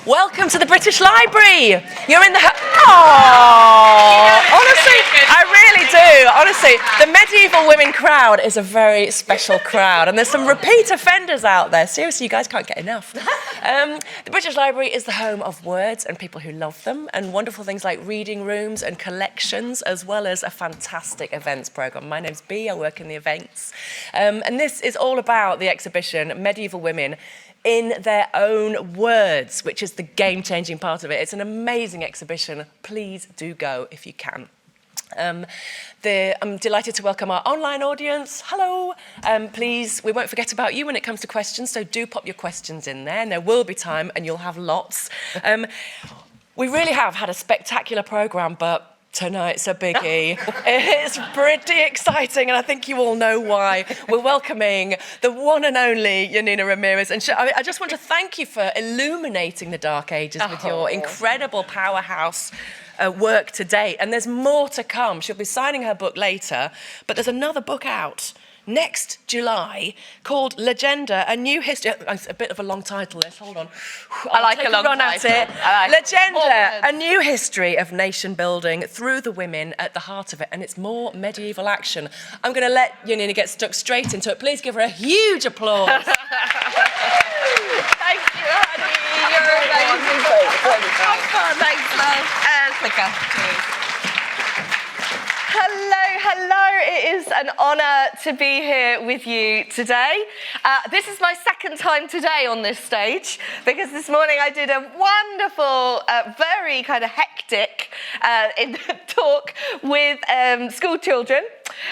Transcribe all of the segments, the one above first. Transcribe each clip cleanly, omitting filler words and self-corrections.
Welcome to the British Library. You're in the... Honestly, I really do. Honestly, the medieval women crowd is a very special crowd, and there's some repeat offenders out there. Seriously, you guys can't get enough. The British Library is the home of words and people who love them, and wonderful things like reading rooms and collections, as well as a fantastic events programme. My name's Bea, I work in the events. And this is all about the exhibition, Medieval Women in Their Own Words, which is the game-changing part of it. It's an amazing exhibition. Please do go if you can. I'm delighted to welcome our online audience. Hello. Please, we won't forget about you when it comes to questions, so do pop your questions in there, and there will be time, and you'll have lots. We really have had a spectacular programme, but tonight's a biggie. It's pretty exciting, and I think you all know why. We're welcoming the one and only Janina Ramirez. And I just want to thank you for illuminating the Dark Ages with your incredible powerhouse work to date. And there's more to come. She'll be signing her book later, but there's another book out next July called Legenda, a new history. It's a bit of a long title, this. Hold on. I like a long title. Legenda, a new history of nation building through the women at the heart of it, and it's more medieval action. I'm going to let Janina get stuck straight into it. Please give her a huge applause. Thank you, honey. You're amazing. Thanks, love. Hello. It is an honour to be here with you today. This is my second time today on this stage, because this morning I did a wonderful, very kind of hectic talk with school children,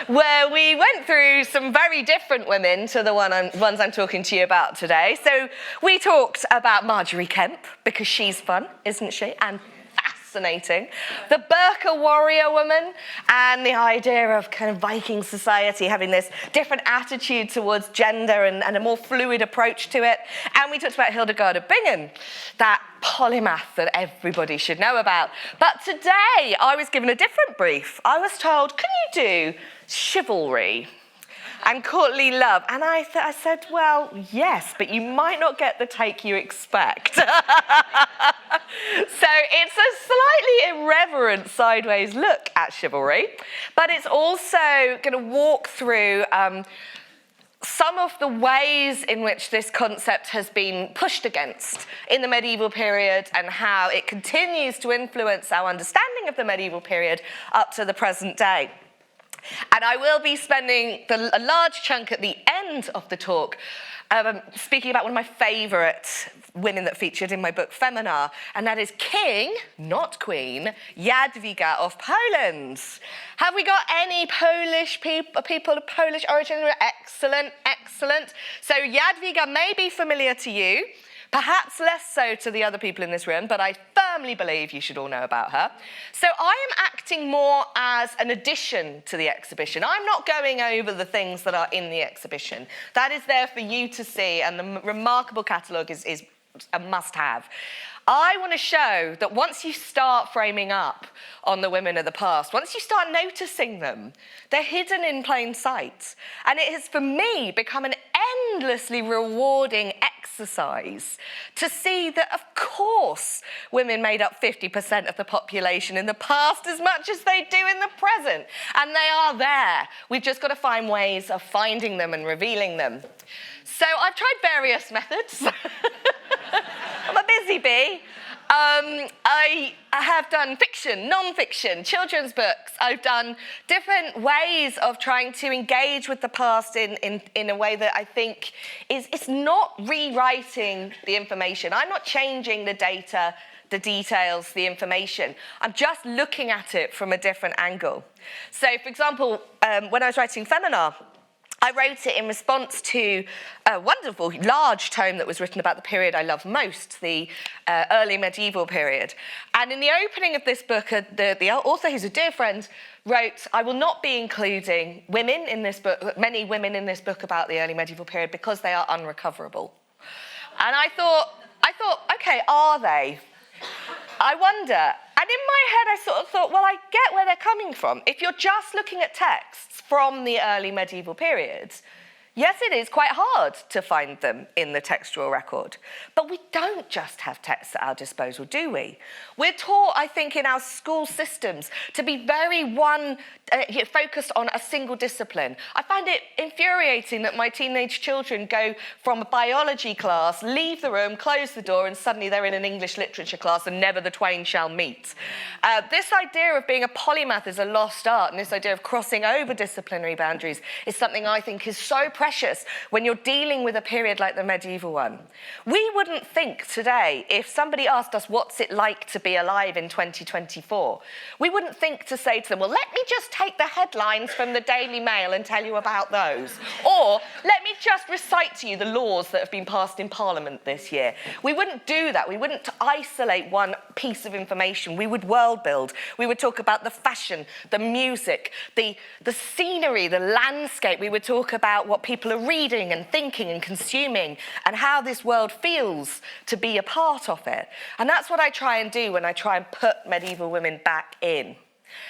where we went through some very different women to the ones I'm talking to you about today. So we talked about Marjorie Kemp, because she's fun, isn't she? And fascinating. The Burqa warrior woman, and the idea of kind of Viking society having this different attitude towards gender and a more fluid approach to it. And we talked about Hildegard of Bingen, that polymath that everybody should know about. But today I was given a different brief. I was told, can you do chivalry and courtly love? And I said, well, yes, but you might not get the take you expect. So it's a slightly irreverent sideways look at chivalry, but it's also going to walk through some of the ways in which this concept has been pushed against in the medieval period, and how it continues to influence our understanding of the medieval period up to the present day. And I will be spending a large chunk at the end of the talk speaking about one of my favourite women that featured in my book Feminar, and that is King, not Queen, Jadwiga of Poland. Have we got any Polish people of Polish origin? Excellent. So Jadwiga may be familiar to you, perhaps less so to the other people in this room, but I firmly believe you should all know about her. So I am acting more as an addition to the exhibition. I'm not going over the things that are in the exhibition. That is there for you to see, and the remarkable catalogue is a must-have. I want to show that once you start framing up on the women of the past, once you start noticing them, they're hidden in plain sight. And it has, for me, become an endlessly rewarding exercise to see that, of course, women made up 50% of the population in the past as much as they do in the present. And they are there. We've just got to find ways of finding them and revealing them. So I've tried various methods. I'm a busy bee. I have done fiction, non-fiction, children's books. I've done different ways of trying to engage with the past in a way that I think it's not rewriting the information. I'm not changing the data, the details, the information. I'm just looking at it from a different angle. So, for example, when I was writing Feminar, I wrote it in response to a wonderful, large tome that was written about the period I love most, the early medieval period. And in the opening of this book, the author, who's a dear friend, wrote, I will not be including women in this book, many women in this book about the early medieval period, because they are unrecoverable. And I thought, okay, are they? I wonder. And in my head, I sort of thought, well, I get where they're coming from. If you're just looking at texts from the early medieval period, Yes, it is quite hard to find them in the textual record. But we don't just have texts at our disposal, do we? We're taught, I think, in our school systems to be very focused on a single discipline. I find it infuriating that my teenage children go from a biology class, leave the room, close the door, and suddenly they're in an English literature class and never the twain shall meet. This idea of being a polymath is a lost art, and this idea of crossing over disciplinary boundaries is something I think is so precious when you're dealing with a period like the medieval one. We wouldn't think today, if somebody asked us what's it like to be alive in 2024, we wouldn't think to say to them, well, let me just take the headlines from the Daily Mail and tell you about those. Or let me just recite to you the laws that have been passed in Parliament this year. We wouldn't do that. We wouldn't isolate one piece of information. We would world build. We would talk about the fashion, the music, the scenery, the landscape. We would talk about what people are reading and thinking and consuming and how this world feels to be a part of it. And that's what I try and do when I try and put medieval women back in.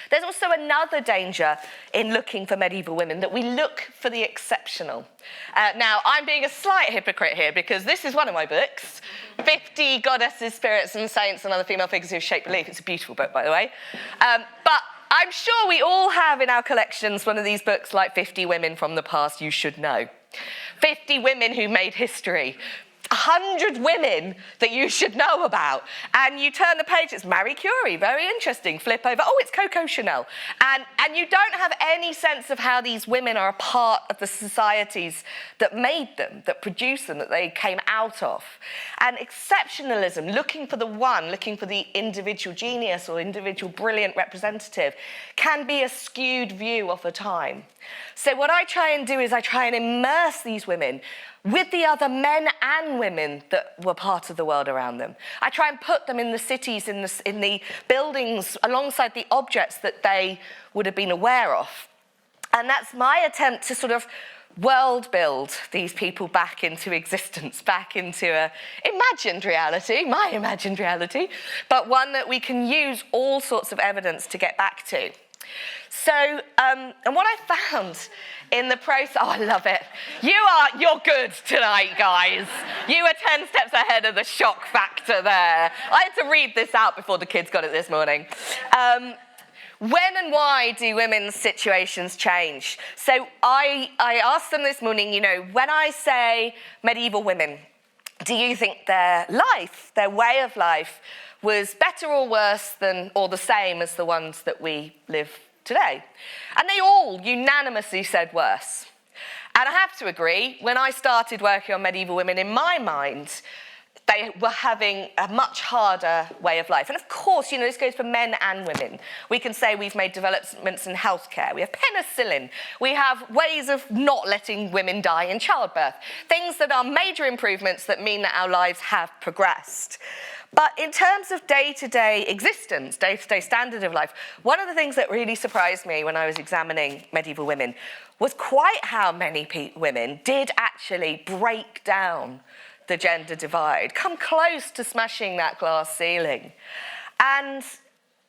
There's also another danger in looking for medieval women, that we look for the exceptional. Now, I'm being a slight hypocrite here because this is one of my books, 50 Goddesses, Spirits and Saints and Other Female Figures Who Shape Belief. It's a beautiful book, by the way. But I'm sure we all have in our collections one of these books like 50 Women from the Past You Should Know. 50 women who made history. 100 women that you should know about. And you turn the page, it's Marie Curie, very interesting. Flip over, oh, it's Coco Chanel. And you don't have any sense of how these women are a part of the societies that made them, that produced them, that they came out of. And exceptionalism, looking for the one, looking for the individual genius or individual brilliant representative, can be a skewed view of a time. So what I try and do is I try and immerse these women with the other men and women that were part of the world around them. I try and put them in the cities, in the buildings, alongside the objects that they would have been aware of. And that's my attempt to sort of world build these people back into existence, back into a imagined reality, my imagined reality, but one that we can use all sorts of evidence to get back to. So, and what I found in the process, oh, I love it. You're good tonight, guys. You are 10 steps ahead of the shock factor there. I had to read this out before the kids got it this morning. When and why do women's situations change? So I asked them this morning, when I say medieval women, do you think their life, their way of life, was better or worse than, or the same as the ones that we live today? And they all unanimously said worse. And I have to agree, when I started working on medieval women, in my mind, they were having a much harder way of life. And of course, this goes for men and women. We can say we've made developments in healthcare. We have penicillin. We have ways of not letting women die in childbirth. Things that are major improvements that mean that our lives have progressed. But in terms of day-to-day existence, day-to-day standard of life, one of the things that really surprised me when I was examining medieval women was quite how many women did actually break down the gender divide, come close to smashing that glass ceiling. And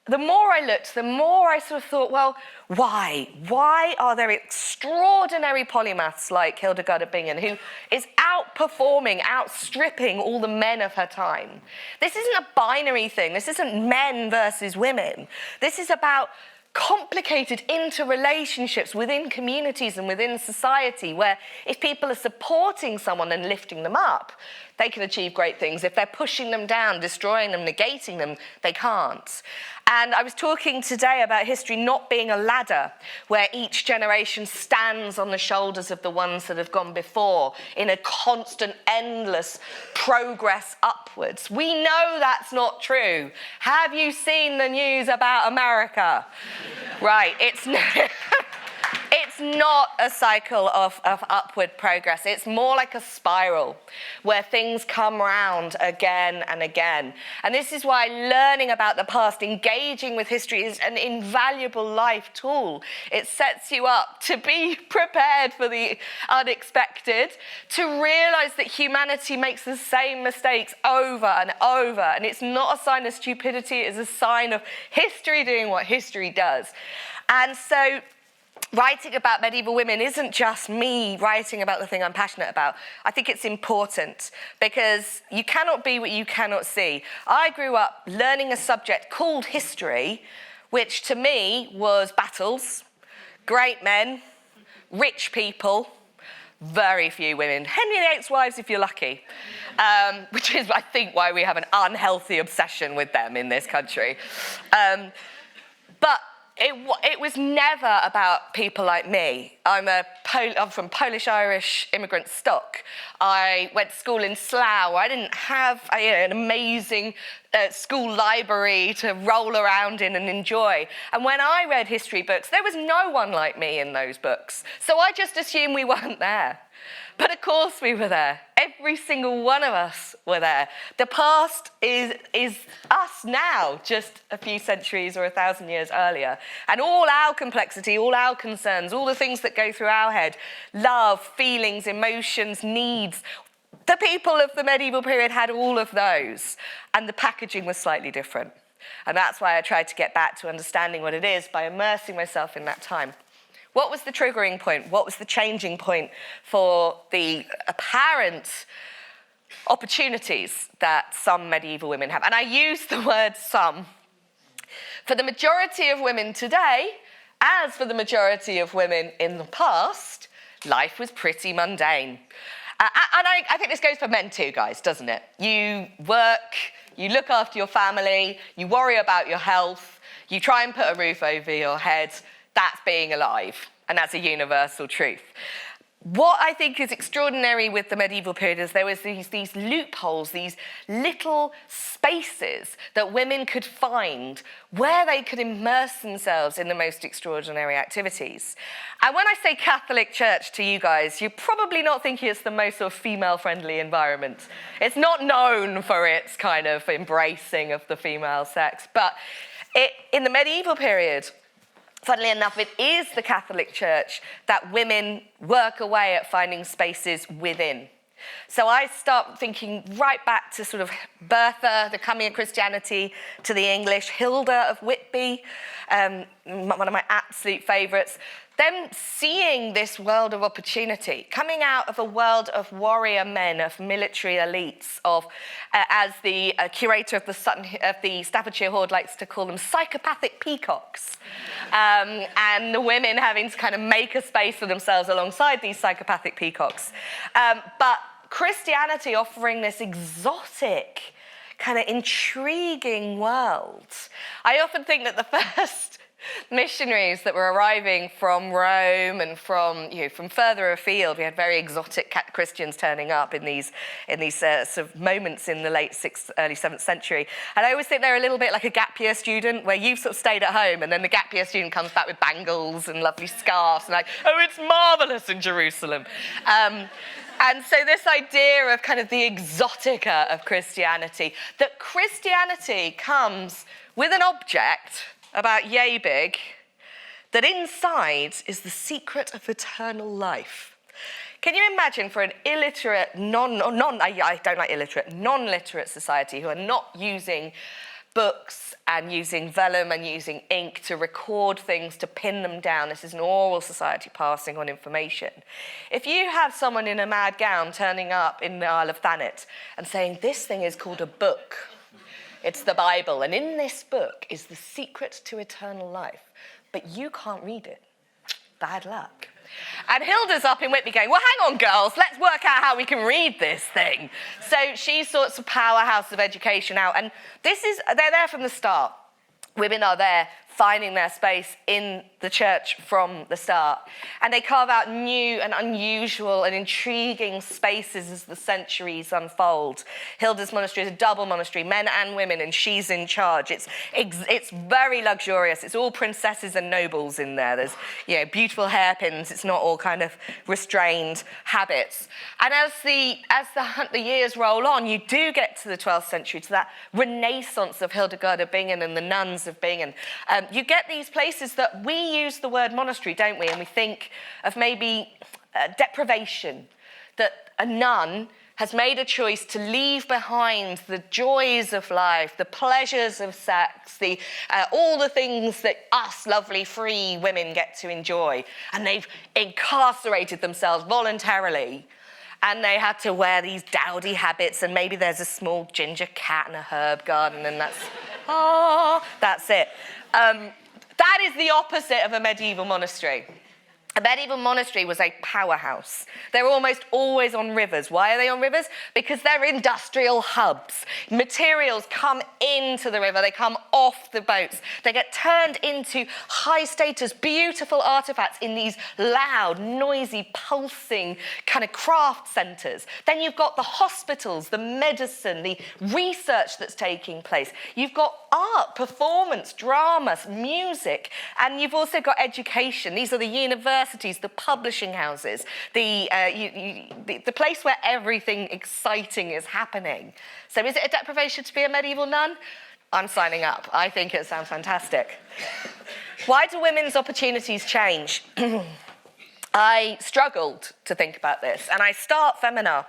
the more I looked, the more I sort of thought, well, why? Why are there extraordinary polymaths like Hildegard of Bingen, who is outperforming, outstripping all the men of her time? This isn't a binary thing. This isn't men versus women. This is about complicated interrelationships within communities and within society, where if people are supporting someone and lifting them up, they can achieve great things. If they're pushing them down, destroying them, negating them, they can't. And I was talking today about history not being a ladder where each generation stands on the shoulders of the ones that have gone before in a constant, endless progress upwards. We know that's not true. Have you seen the news about America? Right, it's not a cycle of upward progress. It's more like a spiral where things come round again and again. And this is why learning about the past, engaging with history, is an invaluable life tool. It sets you up to be prepared for the unexpected, to realize that humanity makes the same mistakes over and over. And it's not a sign of stupidity, it's a sign of history doing what history does. And so writing about medieval women isn't just me writing about the thing I'm passionate about. I think it's important because you cannot be what you cannot see. I grew up learning a subject called history, which to me was battles, great men, rich people, very few women. Henry VIII's wives if you're lucky, which is, I think, why we have an unhealthy obsession with them in this country. But it was never about people like me. I'm from Polish-Irish immigrant stock. I went to school in Slough. I didn't have an amazing school library to roll around in and enjoy. And when I read history books, there was no one like me in those books. So I just assumed we weren't there. But of course we were there. Every single one of us were there. The past is us now, just a few centuries or 1,000 years earlier. And all our complexity, all our concerns, all the things that go through our head, love, feelings, emotions, needs, the people of the medieval period had all of those. And the packaging was slightly different. And that's why I tried to get back to understanding what it is by immersing myself in that time. What was the triggering point? What was the changing point for the apparent opportunities that some medieval women have? And I use the word some. For the majority of women today, as for the majority of women in the past, life was pretty mundane. And I think this goes for men too, guys, doesn't it? You work, you look after your family, you worry about your health, you try and put a roof over your head. That's being alive, and that's a universal truth. What I think is extraordinary with the medieval period is there was these loopholes, these little spaces that women could find where they could immerse themselves in the most extraordinary activities. And when I say Catholic Church to you guys, you're probably not thinking it's the most sort of female-friendly environment. It's not known for its kind of embracing of the female sex, but in the medieval period, funnily enough, it is the Catholic Church that women work away at finding spaces within. So I start thinking right back to sort of Bertha, the coming of Christianity to the English, Hilda of Whitby, one of my absolute favourites. Them seeing this world of opportunity, coming out of a world of warrior men, of military elites, of, as the curator of the Staffordshire Horde likes to call them, psychopathic peacocks. And the women having to kind of make a space for themselves alongside these psychopathic peacocks. But Christianity offering this exotic, kind of intriguing world. I often think that the first missionaries that were arriving from Rome and from further afield, we had very exotic Christians turning up in these sort of moments in the late 6th, early 7th century. And I always think they're a little bit like a gap year student, where you've sort of stayed at home and then the gap year student comes back with bangles and lovely scarves and like, oh, it's marvellous in Jerusalem. And so this idea of kind of the exotica of Christianity, that Christianity comes with an object about yay big, that inside is the secret of eternal life. Can you imagine for an illiterate, I don't like illiterate, non-literate society who are not using books and using vellum and using ink to record things, to pin them down. This is an oral society passing on information. If you have someone in a mad gown turning up in the Isle of Thanet and saying, this thing is called a book, it's the Bible, and in this book is the secret to eternal life, but you can't read it. Bad luck. And Hilda's up in Whitby going, well, hang on, girls, let's work out how we can read this thing. So she sorts a powerhouse of education out, and they're there from the start. Women are there finding their space in the church from the start. And they carve out new and unusual and intriguing spaces as the centuries unfold. Hilda's monastery is a double monastery, men and women, and she's in charge. It's very luxurious. It's all princesses and nobles in there. There's beautiful hairpins. It's not all kind of restrained habits. And as the years roll on, you do get to the 12th century, to that renaissance of Hildegard of Bingen and the nuns of Bingen. You get these places that we use the word monastery, don't we? And we think of maybe deprivation, that a nun has made a choice to leave behind the joys of life, the pleasures of sex, all the things that us lovely free women get to enjoy. And they've incarcerated themselves voluntarily. And they had to wear these dowdy habits, and maybe there's a small ginger cat in a herb garden, and that's it. That is the opposite of a medieval monastery. A medieval monastery was a powerhouse. They were almost always on rivers. Why are they on rivers? Because they're industrial hubs. Materials come into the river. They come off the boats. They get turned into high-status, beautiful artifacts in these loud, noisy, pulsing kind of craft centres. Then you've got the hospitals, the medicine, the research that's taking place. You've got art, performance, drama, music, and you've also got education. These are the universities, the publishing houses, the place where everything exciting is happening. So is it a deprivation to be a medieval nun? I'm signing up. I think it sounds fantastic. Why do women's opportunities change? I struggled to think about this, and I start Femina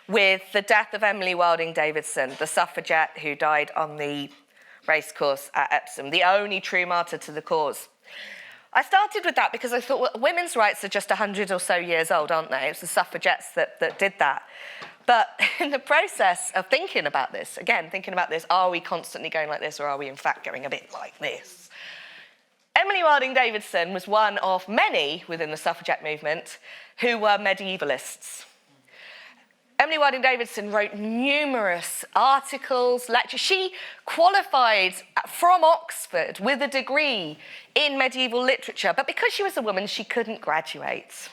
with the death of Emily Wilding Davidson, the suffragette who died on the racecourse at Epsom, the only true martyr to the cause. I started with that because I thought, well, women's rights are just 100 or so years old, aren't they? It's the suffragettes that did that. But in the process of thinking about this, are we constantly going like this, or are we in fact going a bit like this? Emily Wilding Davidson was one of many within the suffragette movement who were medievalists. Emily Wilding Davidson wrote numerous articles, lectures. She qualified from Oxford with a degree in medieval literature, but because she was a woman, she couldn't graduate.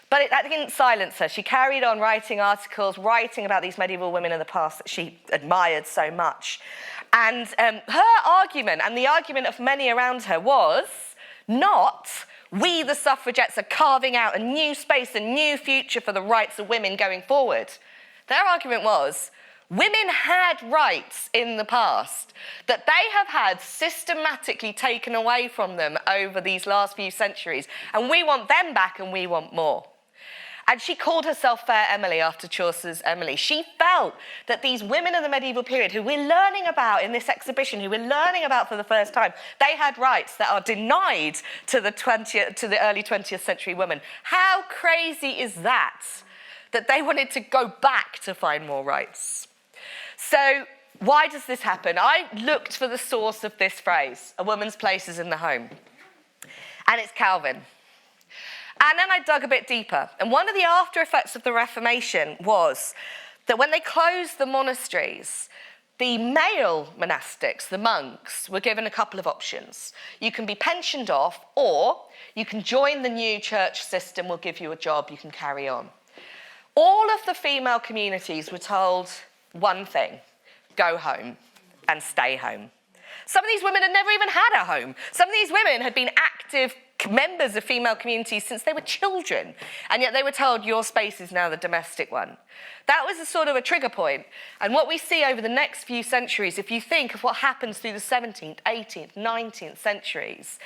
But that didn't silence her. She carried on writing articles, writing about these medieval women in the past that she admired so much. And her argument, and the argument of many around her, was not, we, the suffragettes, are carving out a new space, a new future for the rights of women going forward. Their argument was, women had rights in the past that they have had systematically taken away from them over these last few centuries, and we want them back and we want more. And she called herself Fair Emily after Chaucer's Emily. She felt that these women of the medieval period, who we're learning about in this exhibition, who we're learning about for the first time, they had rights that are denied to the early 20th century woman. How crazy is that they wanted to go back to find more rights? So why does this happen? I looked for the source of this phrase, a woman's place is in the home. And it's Calvin. And then I dug a bit deeper. And one of the after effects of the Reformation was that when they closed the monasteries, the male monastics, the monks, were given a couple of options. You can be pensioned off, or you can join the new church system, we'll give you a job, you can carry on. All of the female communities were told one thing, go home and stay home. Some of these women had never even had a home. Some of these women had been active members of female communities since they were children, and yet they were told your space is now the domestic one. That was a sort of a trigger point. And what we see over the next few centuries, if you think of what happens through the 17th, 18th, 19th centuries,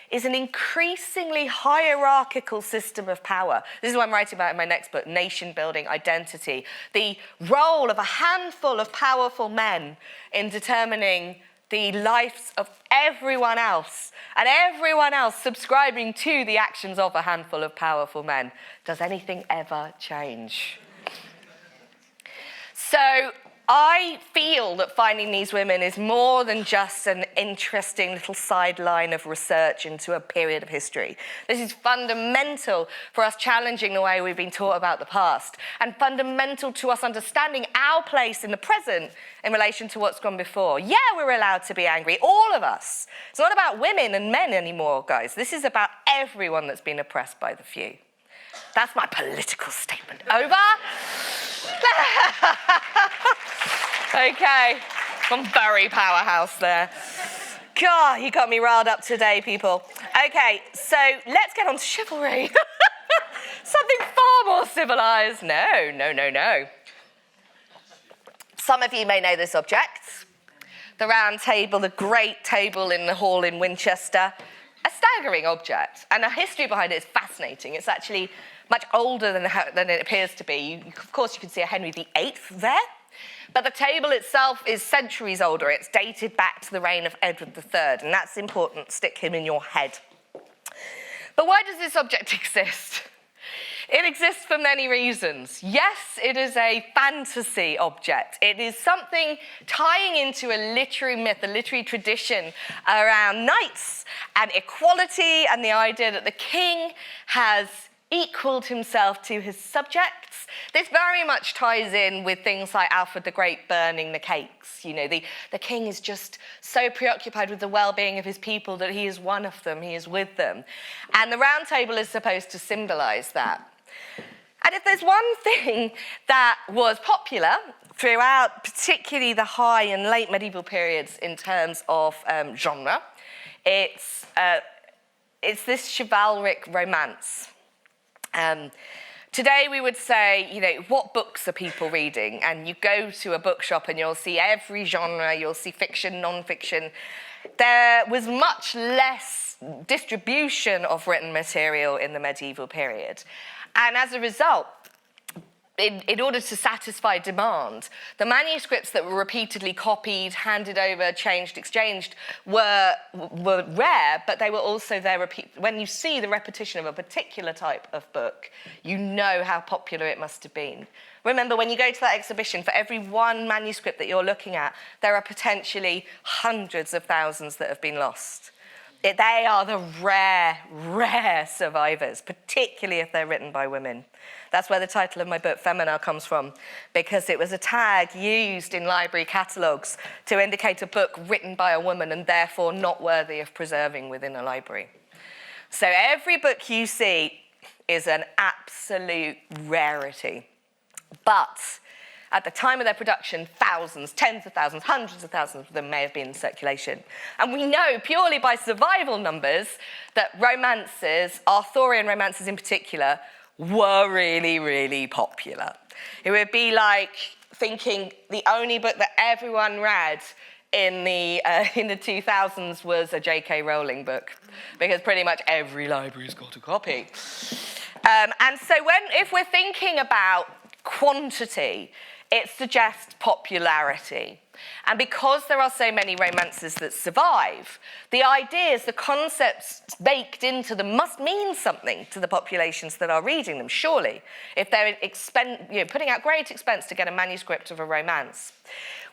is an increasingly hierarchical system of power. This is what I'm writing about in my next book, Nation Building Identity. The role of a handful of powerful men in determining the lives of everyone else, and everyone else subscribing to the actions of a handful of powerful men. Does anything ever change? So I feel that finding these women is more than just an interesting little sideline of research into a period of history. This is fundamental for us challenging the way we've been taught about the past, and fundamental to us understanding our place in the present in relation to what's gone before. Yeah, we're allowed to be angry, all of us. It's not about women and men anymore, guys. This is about everyone that's been oppressed by the few. That's my political statement. Over. Okay, I'm very powerhouse there. God, you got me riled up today, people. Okay, so let's get on to chivalry. Something far more civilized. No. Some of you may know this object. The round table, the great table in the hall in Winchester. A staggering object, and the history behind it is fascinating. It's actually much older than it appears to be. Of course, you can see a Henry VIII there. But the table itself is centuries older. It's dated back to the reign of Edward III, and that's important. Stick him in your head. But why does this object exist? It exists for many reasons. Yes, it is a fantasy object. It is something tying into a literary myth, a literary tradition around knights and equality and the idea that the king has equaled himself to his subjects. This very much ties in with things like Alfred the Great burning the cakes. You know, the king is just so preoccupied with the well-being of his people that he is one of them, he is with them. And the Round Table is supposed to symbolise that. And if there's one thing that was popular throughout particularly the high and late medieval periods in terms of genre, it's this chivalric romance. Today we would say, you know, what books are people reading? And you go to a bookshop and you'll see every genre, you'll see fiction, non-fiction. There was much less distribution of written material in the medieval period. And as a result, in order to satisfy demand, the manuscripts that were repeatedly copied, handed over, changed, exchanged were rare, but they were also there. When you see the repetition of a particular type of book, you know how popular it must have been. Remember, when you go to that exhibition, for every one manuscript that you're looking at, there are potentially hundreds of thousands that have been lost. They are the rare survivors, particularly if they're written by women. That's where the title of my book, Feminine, comes from, because it was a tag used in library catalogues to indicate a book written by a woman and therefore not worthy of preserving within a library. So every book you see is an absolute rarity. But at the time of their production, thousands, tens of thousands, hundreds of thousands of them may have been in circulation. And we know purely by survival numbers that romances, Arthurian romances in particular, were really, really popular. It would be like thinking the only book that everyone read in the 2000s was a J.K. Rowling book, because pretty much every library's got a copy. And so if we're thinking about quantity, it suggests popularity. And because there are so many romances that survive, the ideas, the concepts baked into them must mean something to the populations that are reading them, surely, if they're putting out great expense to get a manuscript of a romance.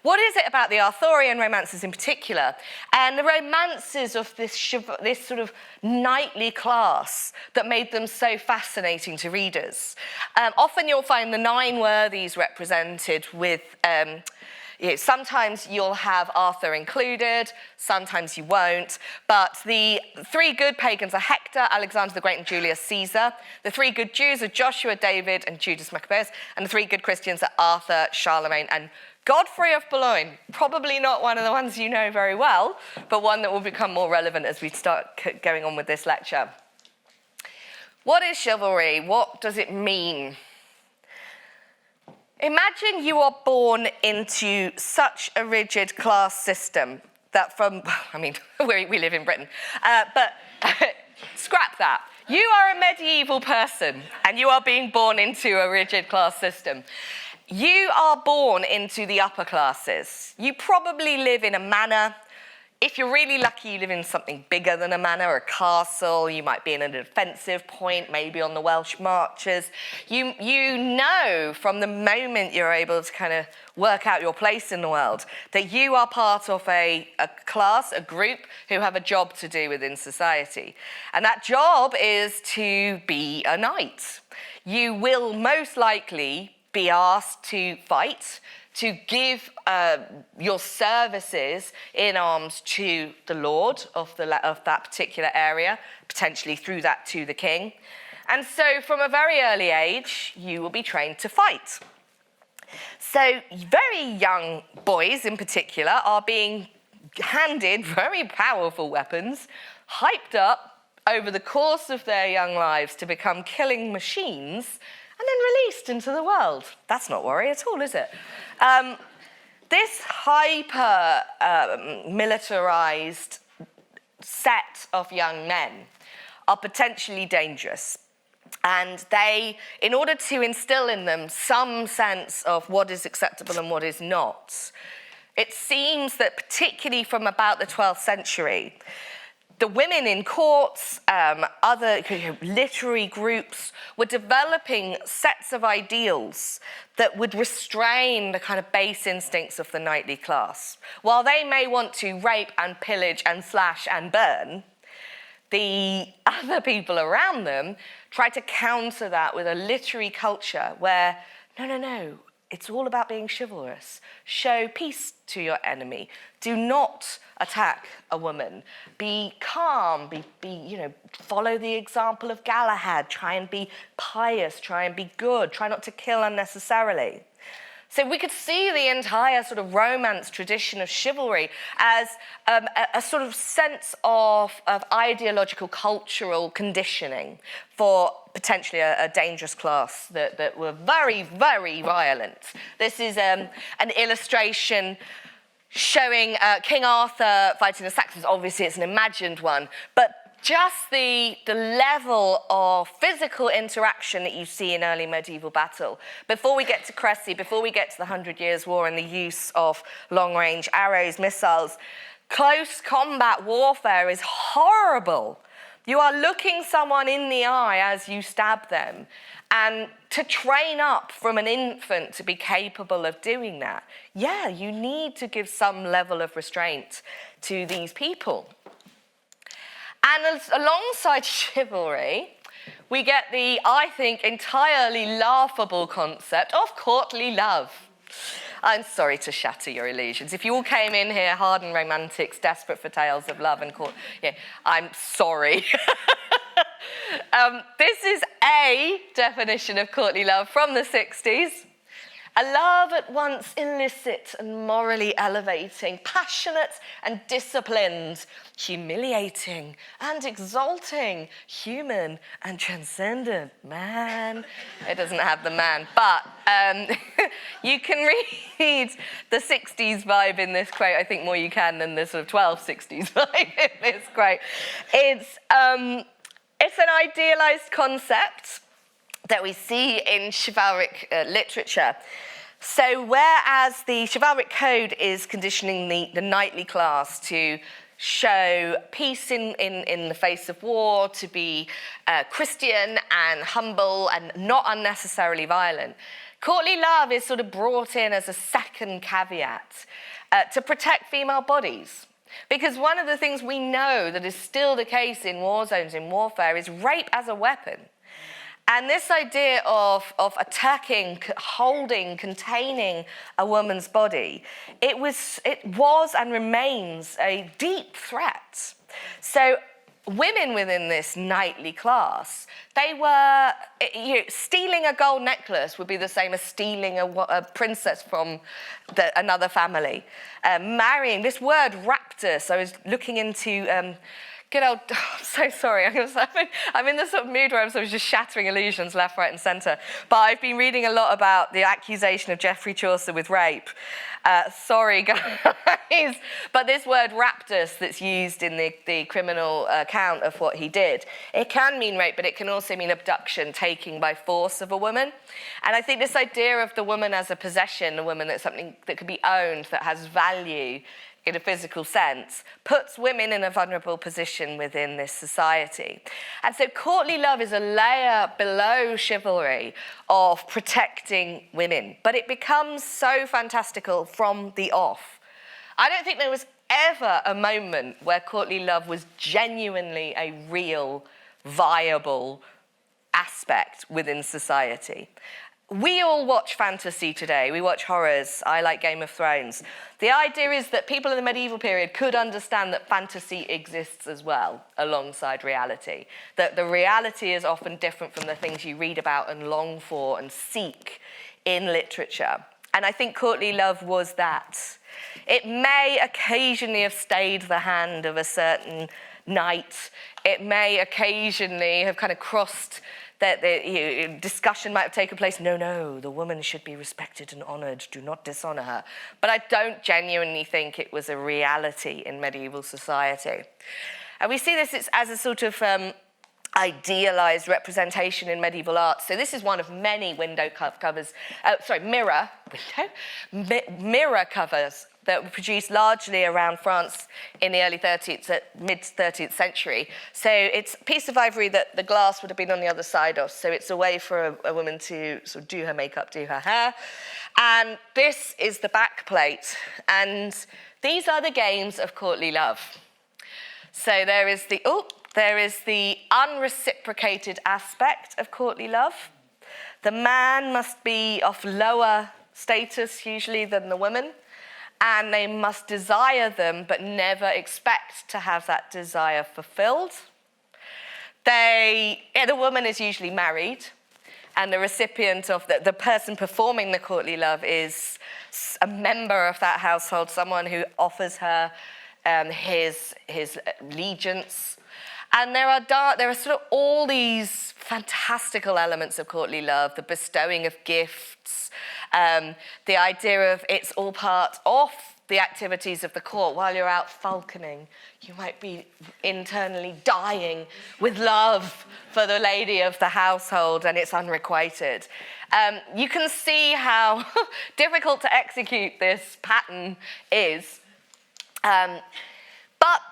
What is it about the Arthurian romances in particular, and the romances of this sort of knightly class that made them so fascinating to readers? Often you'll find the nine worthies represented with sometimes you'll have Arthur included, sometimes you won't, but the three good pagans are Hector, Alexander the Great, and Julius Caesar. The three good Jews are Joshua, David, and Judas Maccabeus, and the three good Christians are Arthur, Charlemagne, and Godfrey of Boulogne. Probably not one of the ones you know very well, but one that will become more relevant as we start going on with this lecture. What is chivalry? What does it mean? Imagine you are born into such a rigid class system that we live in Britain, but scrap that. You are a medieval person and you are being born into a rigid class system. You are born into the upper classes. You probably live in a manor. If you're really lucky, you live in something bigger than a manor, a castle. You might be in a defensive point, maybe on the Welsh marches. You know from the moment you're able to kind of work out your place in the world that you are part of a class, a group who have a job to do within society. And that job is to be a knight. You will most likely be asked to fight, to give your services in arms to the lord of that particular area, potentially through that to the king. And so from a very early age, you will be trained to fight. So very young boys in particular are being handed very powerful weapons, hyped up over the course of their young lives to become killing machines, and then released into the world. That's not worry at all, is it? This hyper-militarized set of young men are potentially dangerous. And they, in order to instill in them some sense of what is acceptable and what is not, it seems that particularly from about the 12th century, the women in courts, other literary groups were developing sets of ideals that would restrain the kind of base instincts of the knightly class. While they may want to rape and pillage and slash and burn, the other people around them try to counter that with a literary culture where, no, it's all about being chivalrous. Show peace to your enemy. Do not attack a woman. Be calm, follow the example of Galahad. Try and be pious, try and be good, try not to kill unnecessarily. So we could see the entire sort of Romance tradition of chivalry as a sort of sense of ideological, cultural conditioning for potentially a dangerous class that were very, very violent. This is an illustration showing King Arthur fighting the Saxons. Obviously, it's an imagined one, but just the level of physical interaction that you see in early medieval battle. Before we get to Cressy, before we get to the 100 Years' War and the use of long-range arrows, missiles, close combat warfare is horrible. You are looking someone in the eye as you stab them. And to train up from an infant to be capable of doing that, you need to give some level of restraint to these people. And alongside chivalry, we get the, I think, entirely laughable concept of courtly love. I'm sorry to shatter your illusions. If you all came in here hardened romantics, desperate for tales of love and court, I'm sorry. This is a definition of courtly love from the 60s. A love at once illicit and morally elevating, passionate and disciplined, humiliating and exalting, human and transcendent. Man, it doesn't have the man, but you can read the 60s vibe in this quote. I think more you can than the sort of 1260s vibe in this quote. It's an idealized concept that we see in chivalric literature. So whereas the chivalric code is conditioning the knightly class to show peace in the face of war, to be Christian and humble and not unnecessarily violent, courtly love is sort of brought in as a second caveat to protect female bodies. Because one of the things we know that is still the case in war zones, in warfare, is rape as a weapon. And this idea of attacking, holding, containing a woman's body, it was and remains a deep threat. So women within this knightly class, they were, stealing a gold necklace would be the same as stealing a princess from another family. Marrying, this word raptus, I was looking into... good old, I'm so sorry. I'm in this sort of mood where I'm sort of just shattering illusions left, right, and centre. But I've been reading a lot about the accusation of Geoffrey Chaucer with rape. Sorry, guys. But this word raptus that's used in the criminal account of what he did, it can mean rape, but it can also mean abduction, taking by force of a woman. And I think this idea of the woman as a possession, a woman that's something that could be owned, that has value, in a physical sense, puts women in a vulnerable position within this society. And so courtly love is a layer below chivalry of protecting women, but it becomes so fantastical from the off. I don't think there was ever a moment where courtly love was genuinely a real, viable aspect within society. We all watch fantasy today. We watch horrors. I like Game of Thrones. The idea is that people in the medieval period could understand that fantasy exists as well, alongside reality. That the reality is often different from the things you read about and long for and seek in literature. And I think courtly love was that. It may occasionally have stayed the hand of a certain knight. It may occasionally have kind of crossed that the discussion might have taken place. No, the woman should be respected and honoured. Do not dishonour her. But I don't genuinely think it was a reality in medieval society. And we see this as a sort of idealized representation in medieval art. So this is one of many mirror covers that were produced largely around France in the early 30th, mid-30th century. So it's a piece of ivory that the glass would have been on the other side of. So it's a way for a woman to sort of do her makeup, do her hair. And this is the back plate. And these are the games of courtly love. So there is the unreciprocated aspect of courtly love. The man must be of lower status, usually, than the woman, and they must desire them, but never expect to have that desire fulfilled. The woman is usually married, and the recipient of the person performing the courtly love is a member of that household, someone who offers her his allegiance. And there are sort of all these fantastical elements of courtly love, the bestowing of gifts, the idea of it's all part of the activities of the court. While you're out falconing, you might be internally dying with love for the lady of the household, and it's unrequited. You can see how difficult to execute this pattern is. But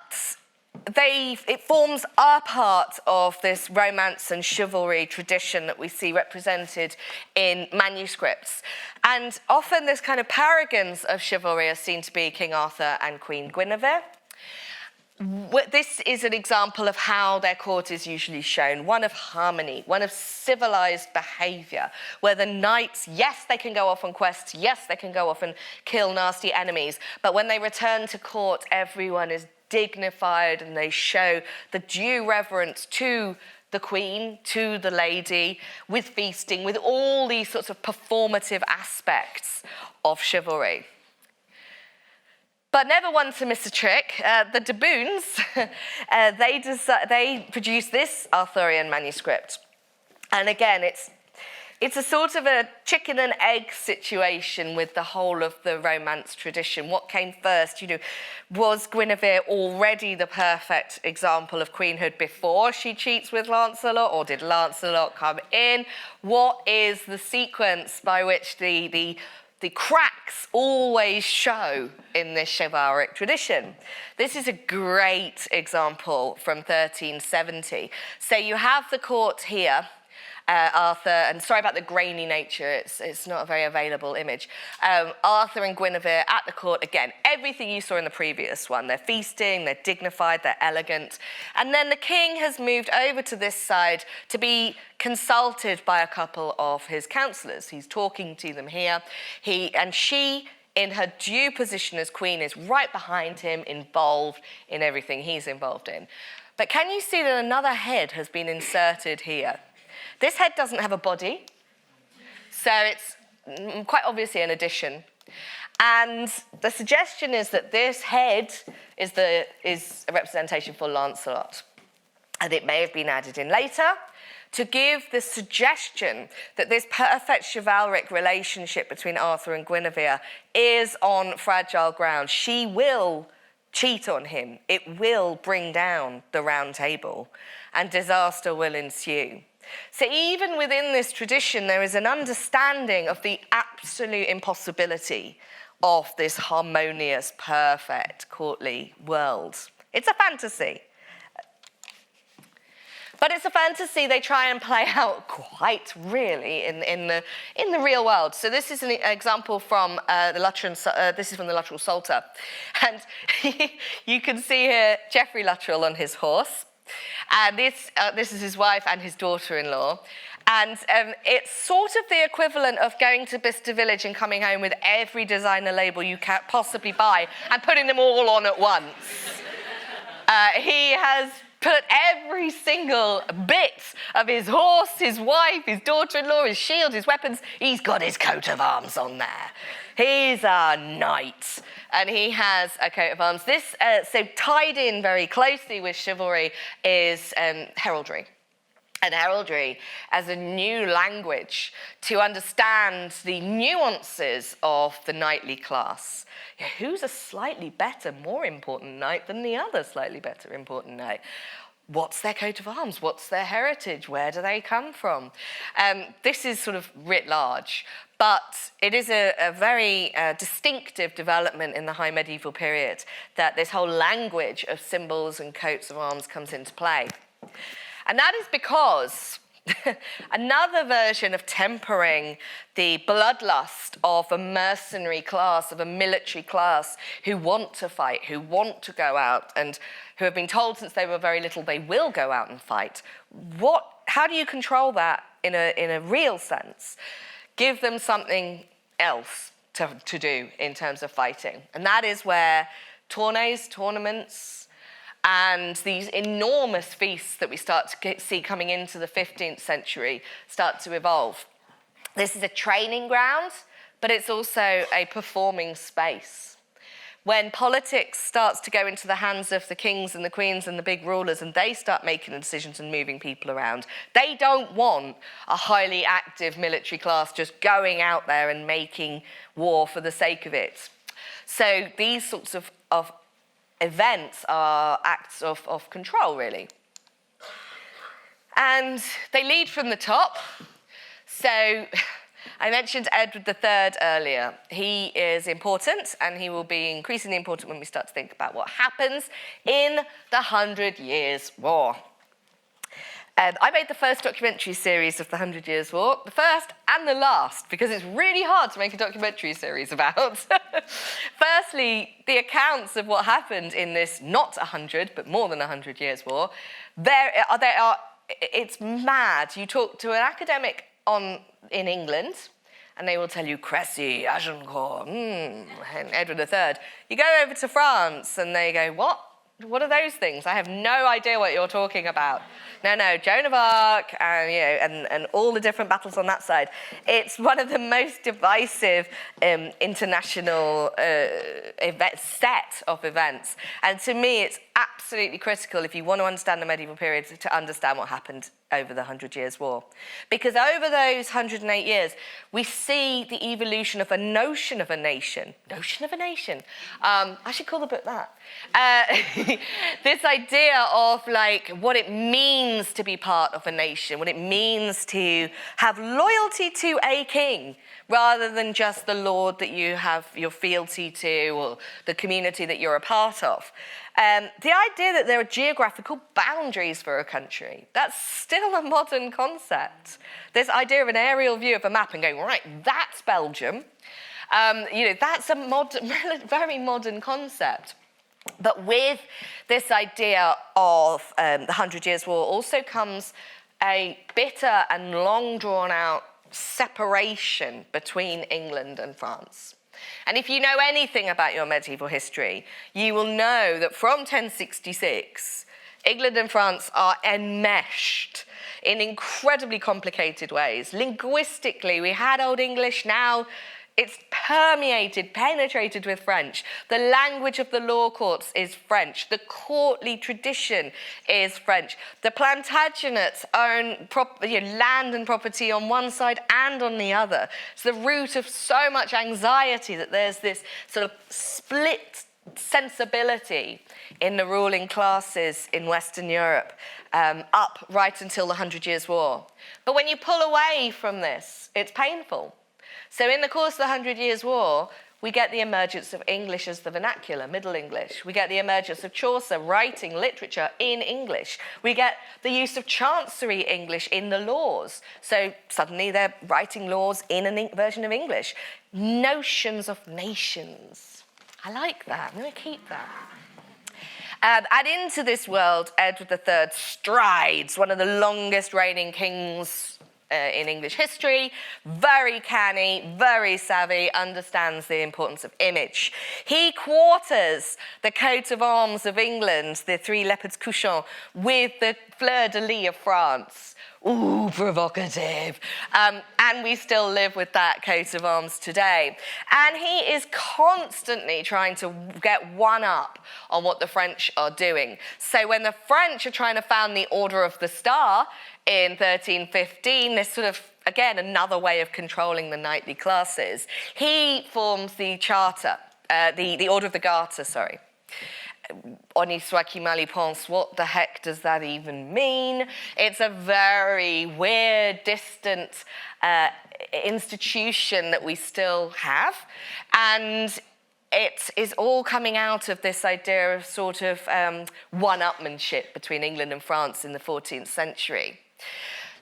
it forms a part of this romance and chivalry tradition that we see represented in manuscripts. And often this kind of paragons of chivalry are seen to be King Arthur and Queen Guinevere. This is an example of how their court is usually shown, one of harmony, one of civilized behavior, where the knights, yes, they can go off on quests, yes, they can go off and kill nasty enemies, but when they return to court, everyone is dignified and they show the due reverence to the queen, to the lady, with feasting, with all these sorts of performative aspects of chivalry. But never one to miss a trick. The De Boons, they produced this Arthurian manuscript. And again, it's a sort of a chicken and egg situation with the whole of the romance tradition. What came first? Was Guinevere already the perfect example of queenhood before she cheats with Lancelot, or did Lancelot come in? What is the sequence by which the cracks always show in this chivalric tradition? This is a great example from 1370. So you have the court here, Arthur, and sorry about the grainy nature, it's not a very available image. Arthur and Guinevere at the court, again, everything you saw in the previous one. They're feasting, they're dignified, they're elegant. And then the king has moved over to this side to be consulted by a couple of his counsellors. He's talking to them here. She, in her due position as queen, is right behind him, involved in everything he's involved in. But can you see that another head has been inserted here? This head doesn't have a body, so it's quite obviously an addition. And the suggestion is that this head is a representation for Lancelot. And it may have been added in later to give the suggestion that this perfect chivalric relationship between Arthur and Guinevere is on fragile ground. She will cheat on him. It will bring down the Round Table, and disaster will ensue. So even within this tradition, there is an understanding of the absolute impossibility of this harmonious, perfect, courtly world. It's a fantasy. But it's a fantasy they try and play out quite really in the real world. So this is an example from the Luttrell Psalter. And you can see here Geoffrey Luttrell on his horse. And this is his wife and his daughter-in-law. And it's sort of the equivalent of going to Bicester Village and coming home with every designer label you can possibly buy and putting them all on at once. He has put every single bit of his horse, his wife, his daughter-in-law, his shield, his weapons. He's got his coat of arms on there. He's a knight, and he has a coat of arms. This, so tied in very closely with chivalry, is heraldry. And heraldry as a new language to understand the nuances of the knightly class. Who's a slightly better, more important knight than the other slightly better important knight? what's their coat of arms? What's their heritage? Where do they come from? This is sort of writ large, but it is a very distinctive development in the high medieval period that this whole language of symbols and coats of arms comes into play. And that is because another version of tempering the bloodlust of a mercenary class, of a military class who want to fight, who want to go out, and who have been told since they were very little they will go out and fight. How do you control that in a real sense? Give them something else to do in terms of fighting. And that is where tournaments, and these enormous feasts that we start to see coming into the 15th century start to evolve. This is a training ground, but it's also a performing space. When politics starts to go into the hands of the kings and the queens and the big rulers, and they start making decisions and moving people around, they don't want a highly active military class just going out there and making war for the sake of it. So these sorts of events are acts of control, really. And they lead from the top. So I mentioned Edward III earlier. He is important, and he will be increasingly important when we start to think about what happens in the 100 Years' War. And I made the first documentary series of the 100 Years' War, the first and the last, because it's really hard to make a documentary series about. Firstly, the accounts of what happened in this not 100, but more than 100 Years' War, it's mad. You talk to an academic in England, and they will tell you Cressy, Agincourt, and Edward III. You go over to France, and they go, what? What are those things? I have no idea what you're talking about. No, Joan of Arc, and all the different battles on that side. It's one of the most divisive international set of events. And to me, it's absolutely critical, if you want to understand the medieval period, to understand what happened over the 100 Years' War. Because over those 108 years, we see the evolution of a notion of a nation. Notion of a nation. I should call the book that. This idea of like what it means to be part of a nation, what it means to have loyalty to a king, rather than just the lord that you have your fealty to or the community that you're a part of. The idea that there are geographical boundaries for a country, that's still a modern concept. This idea of an aerial view of a map and going, right, that's Belgium. That's a very modern concept. But with this idea of the 100 Years' War also comes a bitter and long drawn out separation between England and France. And if you know anything about your medieval history, you will know that from 1066, England and France are enmeshed in incredibly complicated ways. Linguistically, we had Old English, now it's penetrated with French. The language of the law courts is French. The courtly tradition is French. The Plantagenets own land and property on one side and on the other. It's the root of so much anxiety that there's this sort of split sensibility in the ruling classes in Western Europe up right until the 100 Years' War. But when you pull away from this, it's painful. So in the course of the 100 Years' War, we get the emergence of English as the vernacular, Middle English. We get the emergence of Chaucer writing literature in English. We get the use of Chancery English in the laws. So suddenly they're writing laws in a version of English. Notions of nations. I like that. I'm going to keep that. And into this world, Edward III strides, one of the longest reigning kings in English history, very canny, very savvy, understands the importance of image. He quarters the coat of arms of England, the three leopards couchant, with the fleur-de-lis of France. Ooh, provocative. And we still live with that coat of arms today. And he is constantly trying to get one up on what the French are doing. So when the French are trying to found the Order of the Star in 1315, this sort of, again, another way of controlling the knightly classes, he forms the Charter, the Order of the Garter, sorry. On y soit qui mal y pense, what the heck does that even mean? It's a very weird, distant institution that we still have. And it is all coming out of this idea of sort of one-upmanship between England and France in the 14th century.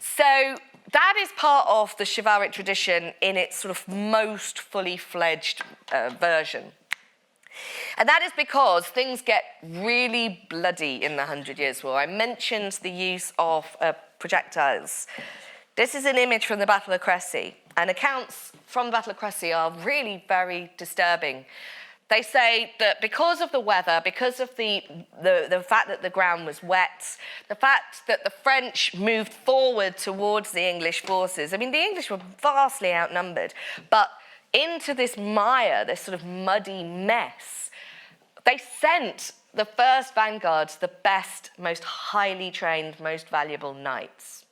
So that is part of the chivalric tradition in its sort of most fully fledged version. And that is because things get really bloody in the Hundred Years' War. I mentioned the use of projectiles. This is an image from the Battle of Crécy, and accounts from the Battle of Crécy are really very disturbing. They say that because of the weather, because of the fact that the ground was wet, the fact that the French moved forward towards the English forces, I mean, the English were vastly outnumbered, but into this mire, this sort of muddy mess, they sent the first vanguards the best, most highly trained, most valuable knights.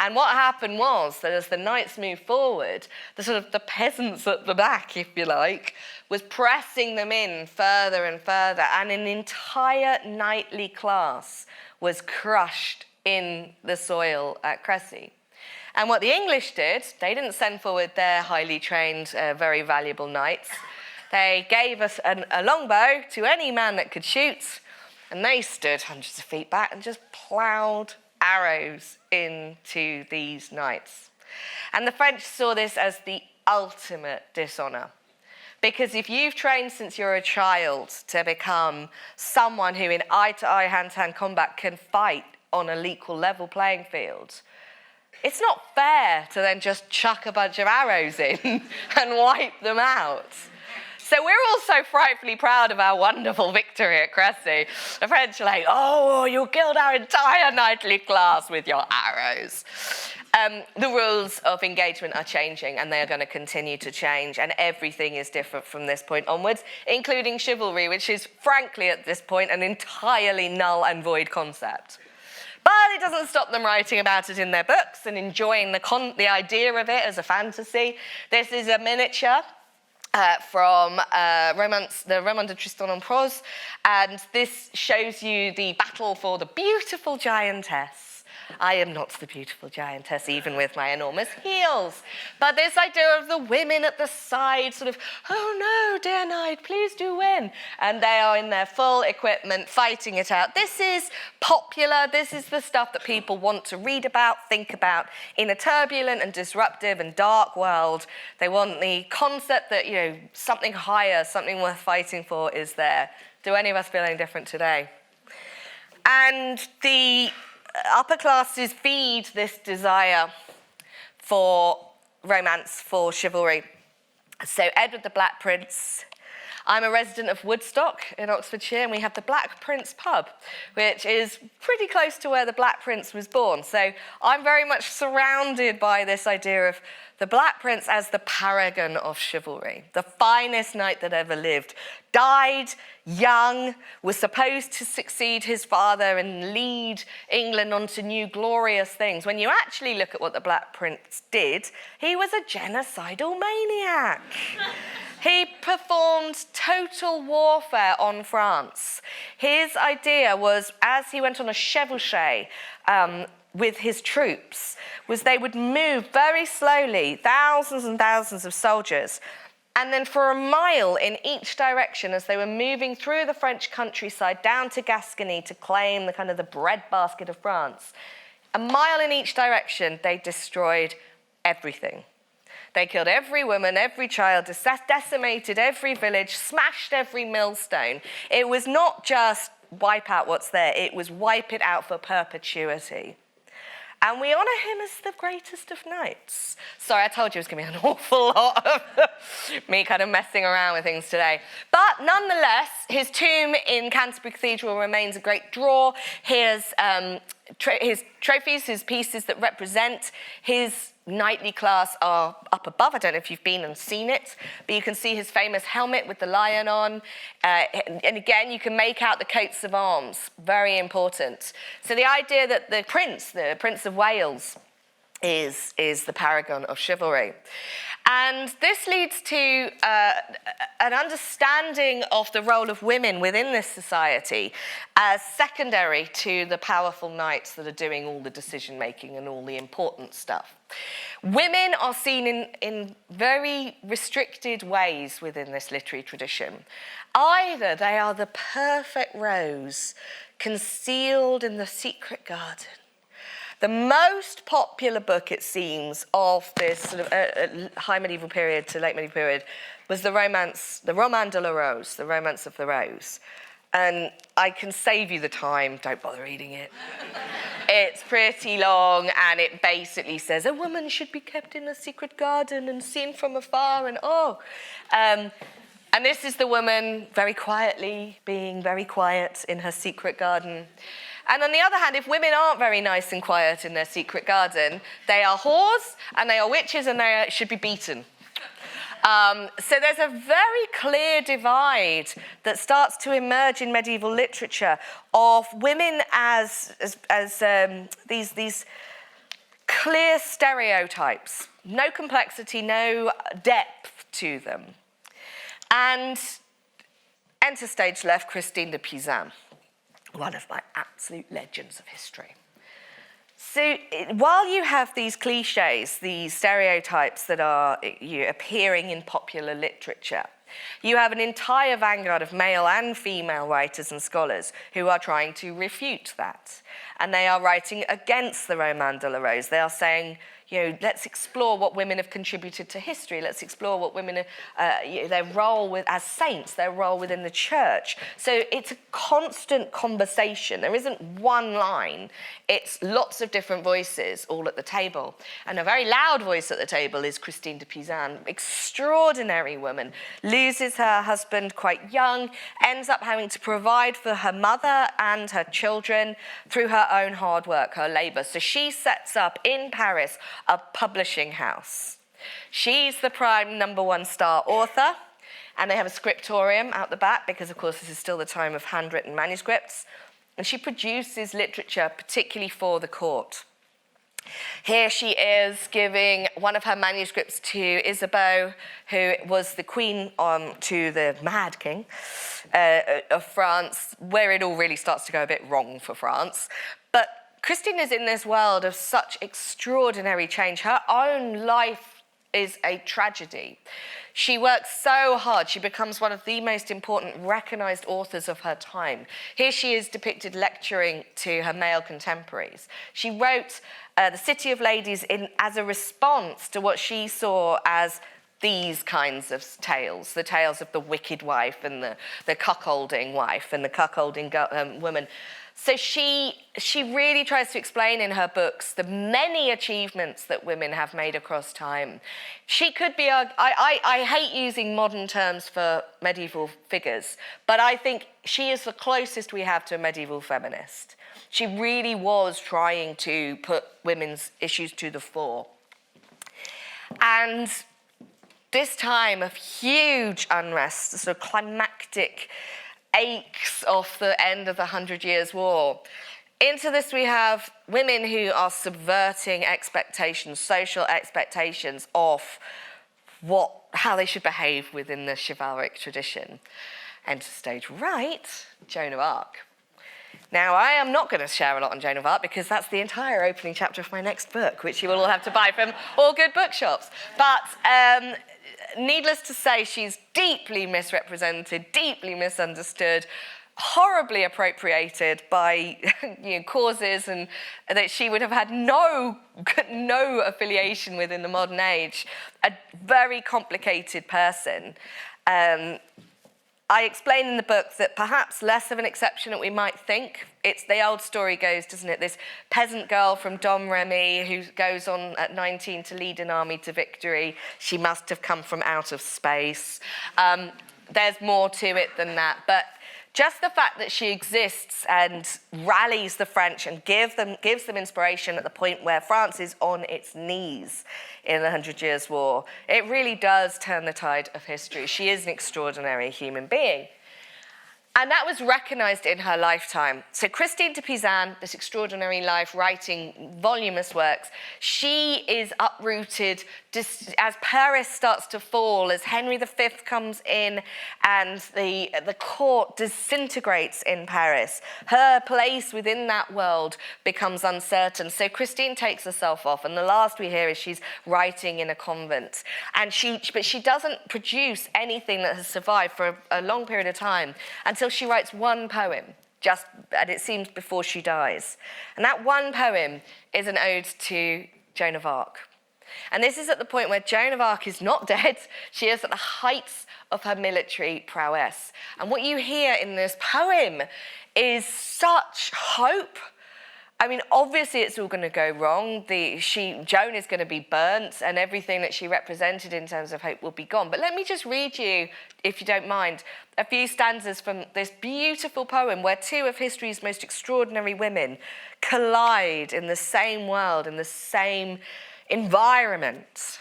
And what happened was that as the knights moved forward, the peasants at the back, if you like, was pressing them in further and further, and an entire knightly class was crushed in the soil at Crécy. And what the English did, they didn't send forward their highly trained, very valuable knights. They gave us a longbow to any man that could shoot, and they stood hundreds of feet back and just ploughed arrows into these knights. And the French saw this as the ultimate dishonour. Because if you've trained since you're a child to become someone who in eye-to-eye, hand-to-hand combat can fight on an equal level playing field, it's not fair to then just chuck a bunch of arrows in and wipe them out. So we're all so frightfully proud of our wonderful victory at Crécy. The French are like, oh, you killed our entire knightly class with your arrows. The rules of engagement are changing, and they are going to continue to change, and everything is different from this point onwards, including chivalry, which is, frankly, at this point, an entirely null and void concept. But it doesn't stop them writing about it in their books and enjoying the idea of it as a fantasy. This is a miniature from the Roman de Tristan en Prose, and this shows you the battle for the beautiful giantess. I am not the beautiful giantess, even with my enormous heels. But this idea of the women at the side, sort of, oh no, dear knight, please do win. And they are in their full equipment, fighting it out. This is popular. This is the stuff that people want to read about, think about. In a turbulent and disruptive and dark world, they want the concept that, you know, something higher, something worth fighting for is there. Do any of us feel any different today? And the upper classes feed this desire for romance, for chivalry. So Edward the Black Prince. I'm a resident of Woodstock in Oxfordshire, and we have the Black Prince pub, which is pretty close to where the Black Prince was born. So I'm very much surrounded by this idea of the Black Prince as the paragon of chivalry, the finest knight that ever lived. Died young, was supposed to succeed his father and lead England onto new glorious things. When you actually look at what the Black Prince did, he was a genocidal maniac. He performed total warfare on France. His idea was, as he went on a chevauchée with his troops, was they would move very slowly, thousands and thousands of soldiers, and then for a mile in each direction as they were moving through the French countryside down to Gascony to claim the kind of the breadbasket of France, a mile in each direction, they destroyed everything. They killed every woman, every child, decimated every village, smashed every millstone. It was not just wipe out what's there, it was wipe it out for perpetuity. And we honour him as the greatest of knights. Sorry, I told you it was going to be an awful lot of me kind of messing around with things today. But nonetheless, his tomb in Canterbury Cathedral remains a great draw. His trophies, his pieces that represent his knightly class are up above. I don't know if you've been and seen it, but you can see his famous helmet with the lion on. And again, you can make out the coats of arms, very important. So the idea that the Prince of Wales, is the paragon of chivalry. And this leads to an understanding of the role of women within this society as secondary to the powerful knights that are doing all the decision-making and all the important stuff. Women are seen in very restricted ways within this literary tradition. Either they are the perfect rose concealed in the secret garden. The most popular book, it seems, of this sort of high medieval period to late medieval period was the Roman de la Rose, the Romance of the Rose. And I can save you the time, don't bother reading it. It's pretty long, and it basically says a woman should be kept in a secret garden and seen from afar, and and this is the woman very quietly being very quiet in her secret garden. And on the other hand, if women aren't very nice and quiet in their secret garden, they are whores and they are witches and they should be beaten. So there's a very clear divide that starts to emerge in medieval literature of women as these clear stereotypes, no complexity, no depth to them. And enter stage left Christine de Pizan, one of my absolute legends of history. So while you have these cliches, these stereotypes that are appearing in popular literature, you have an entire vanguard of male and female writers and scholars who are trying to refute that. And they are writing against the Roman de la Rose. They are saying, let's explore what women have contributed to history. Let's explore what women, their role as saints, their role within the church. So it's a constant conversation. There isn't one line. It's lots of different voices all at the table. And a very loud voice at the table is Christine de Pizan, extraordinary woman, loses her husband quite young, ends up having to provide for her mother and her children through her own hard work, her labor. So she sets up in Paris a publishing house. She's the prime #1 star author, and they have a scriptorium out the back because, of course, this is still the time of handwritten manuscripts, and she produces literature particularly for the court. Here she is giving one of her manuscripts to Isabeau, who was the queen to the Mad King of France, where it all really starts to go a bit wrong for France. But Christine is in this world of such extraordinary change. Her own life is a tragedy. She works so hard. She becomes one of the most important recognized authors of her time. Here she is depicted lecturing to her male contemporaries. She wrote The City of Ladies as a response to what she saw as these kinds of tales, the tales of the wicked wife and the cuckolding wife and the cuckolding woman. So she really tries to explain in her books the many achievements that women have made across time. She could be, I hate using modern terms for medieval figures, but I think she is the closest we have to a medieval feminist. She really was trying to put women's issues to the fore. And this time of huge unrest, the sort of climactic aches of the end of the 100 Years' War. Into this we have women who are subverting expectations, social expectations of how they should behave within the chivalric tradition. Enter stage right, Joan of Arc. Now, I am not going to share a lot on Joan of Arc because that's the entire opening chapter of my next book, which you will all have to buy from all good bookshops. But needless to say, she's deeply misrepresented, deeply misunderstood, horribly appropriated by causes, and that she would have had no affiliation with in the modern age. A very complicated person. I explain in the book that perhaps less of an exception than we might think. It's the old story goes, doesn't it? This peasant girl from Domremy who goes on at 19 to lead an army to victory. She must have come from out of space. There's more to it than that. But just the fact that she exists and rallies the French and gives them inspiration at the point where France is on its knees in the 100 Years' War, it really does turn the tide of history. She is an extraordinary human being. And that was recognised in her lifetime. So Christine de Pizan, this extraordinary life, writing voluminous works, she is uprooted as Paris starts to fall, as Henry V comes in and the court disintegrates in Paris. Her place within that world becomes uncertain. So Christine takes herself off, and the last we hear is she's writing in a convent. But she doesn't produce anything that has survived for a long period of time until she writes one poem, and it seems before she dies. And that one poem is an ode to Joan of Arc. And this is at the point where Joan of Arc is not dead. She is at the heights of her military prowess. And what you hear in this poem is such hope. I mean, obviously it's all going to go wrong. Joan is going to be burnt, and everything that she represented in terms of hope will be gone. But let me just read you, if you don't mind, a few stanzas from this beautiful poem where two of history's most extraordinary women collide in the same world, in the same environment.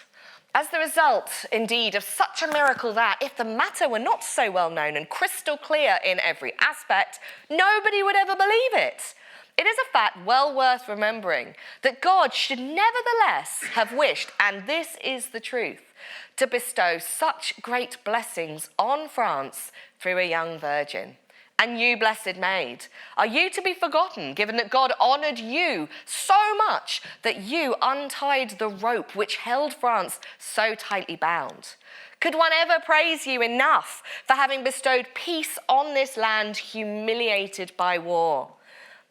As the result, indeed, of such a miracle that, if the matter were not so well known and crystal clear in every aspect, nobody would ever believe it. It is a fact well worth remembering that God should nevertheless have wished, and this is the truth, to bestow such great blessings on France through a young virgin. And you, blessed maid, are you to be forgotten, given that God honoured you so much that you untied the rope which held France so tightly bound? Could one ever praise you enough for having bestowed peace on this land humiliated by war?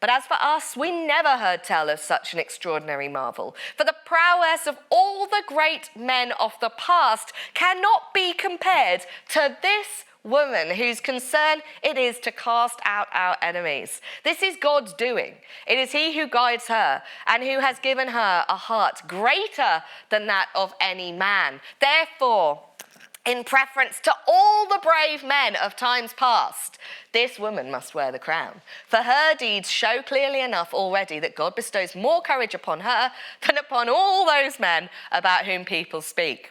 But as for us, we never heard tell of such an extraordinary marvel, for the prowess of all the great men of the past cannot be compared to this woman whose concern it is to cast out our enemies. This is God's doing. It is he who guides her and who has given her a heart greater than that of any man. Therefore, in preference to all the brave men of times past, this woman must wear the crown. For her deeds show clearly enough already that God bestows more courage upon her than upon all those men about whom people speak.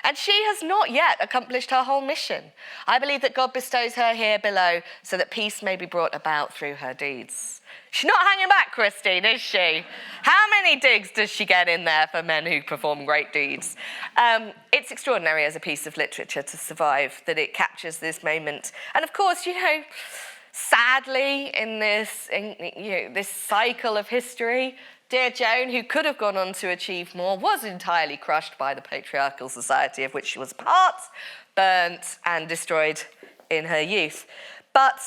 And she has not yet accomplished her whole mission. I believe that God bestows her here below so that peace may be brought about through her deeds. She's not hanging back, Christine, is she? How many digs does she get in there for men who perform great deeds? It's extraordinary as a piece of literature to survive, that it captures this moment. And of course, sadly, in this cycle of history, dear Joan, who could have gone on to achieve more, was entirely crushed by the patriarchal society of which she was a part, burnt and destroyed in her youth. But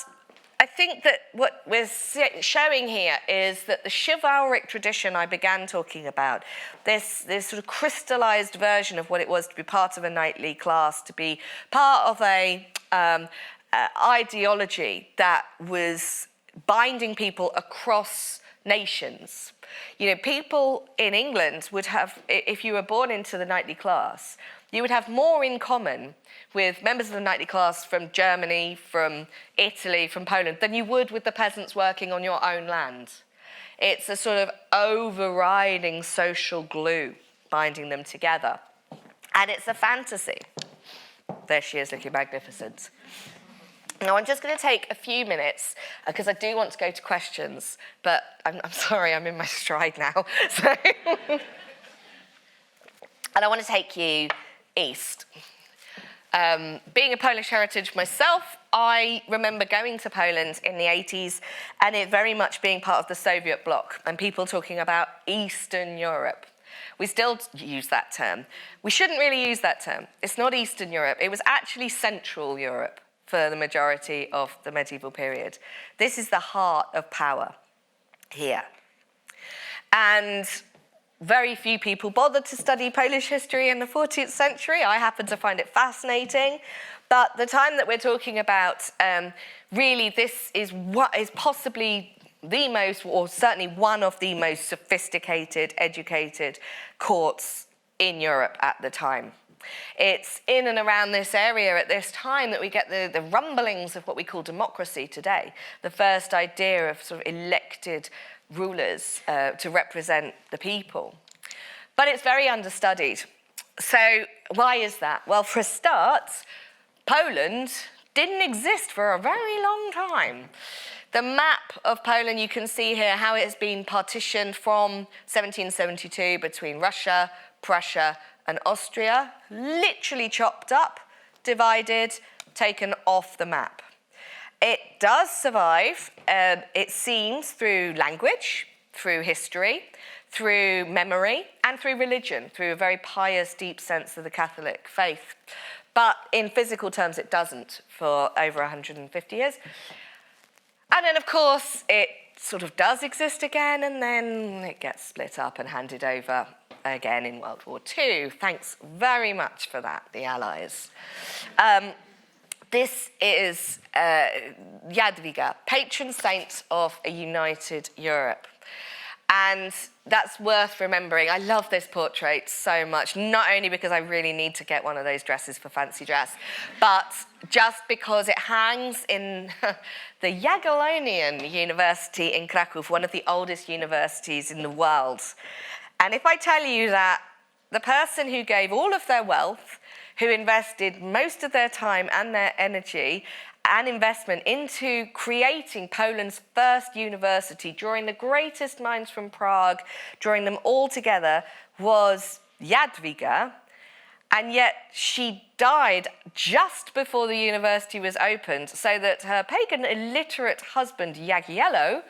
I think that what we're showing here is that the chivalric tradition I began talking about, this sort of crystallized version of what it was to be part of a knightly class, to be part of a ideology that was binding people across nations. People in England would have, if you were born into the knightly class, you would have more in common with members of the knightly class from Germany, from Italy, from Poland, than you would with the peasants working on your own land. It's a sort of overriding social glue binding them together. And it's a fantasy. There she is, looking magnificent. Now, I'm just going to take a few minutes because I do want to go to questions, but I'm sorry, I'm in my stride now. And I want to take you east. Being a Polish heritage myself, I remember going to Poland in the 80s and it very much being part of the Soviet bloc and people talking about Eastern Europe. We still use that term. We shouldn't really use that term. It's not Eastern Europe. It was actually Central Europe for the majority of the medieval period. This is the heart of power here. And very few people bothered to study Polish history in the 14th century. I happen to find it fascinating. But the time that we're talking about, really this is what is possibly the most, or certainly one of the most sophisticated, educated courts in Europe at the time. It's in and around this area at this time that we get the rumblings of what we call democracy today, the first idea of sort of elected rulers to represent the people. But it's very understudied. So why is that? Well, for a start, Poland didn't exist for a very long time. The map of Poland, you can see here how it has been partitioned from 1772 between Russia, Prussia, and Austria, literally chopped up, divided, taken off the map. It does survive, it seems, through language, through history, through memory, and through religion, through a very pious, deep sense of the Catholic faith. But in physical terms, it doesn't for over 150 years. And then, of course, it sort of does exist again, and then it gets split up and handed over again in World War II. Thanks very much for that, the Allies. This is Jadwiga, patron saint of a united Europe. And that's worth remembering. I love this portrait so much, not only because I really need to get one of those dresses for fancy dress, but just because it hangs in the Jagiellonian University in Krakow, one of the oldest universities in the world. And if I tell you that the person who gave all of their wealth, who invested most of their time and their energy and investment into creating Poland's first university, drawing the greatest minds from Prague, drawing them all together, was Jadwiga, and yet she died just before the university was opened, so that her pagan illiterate husband, Jagiello,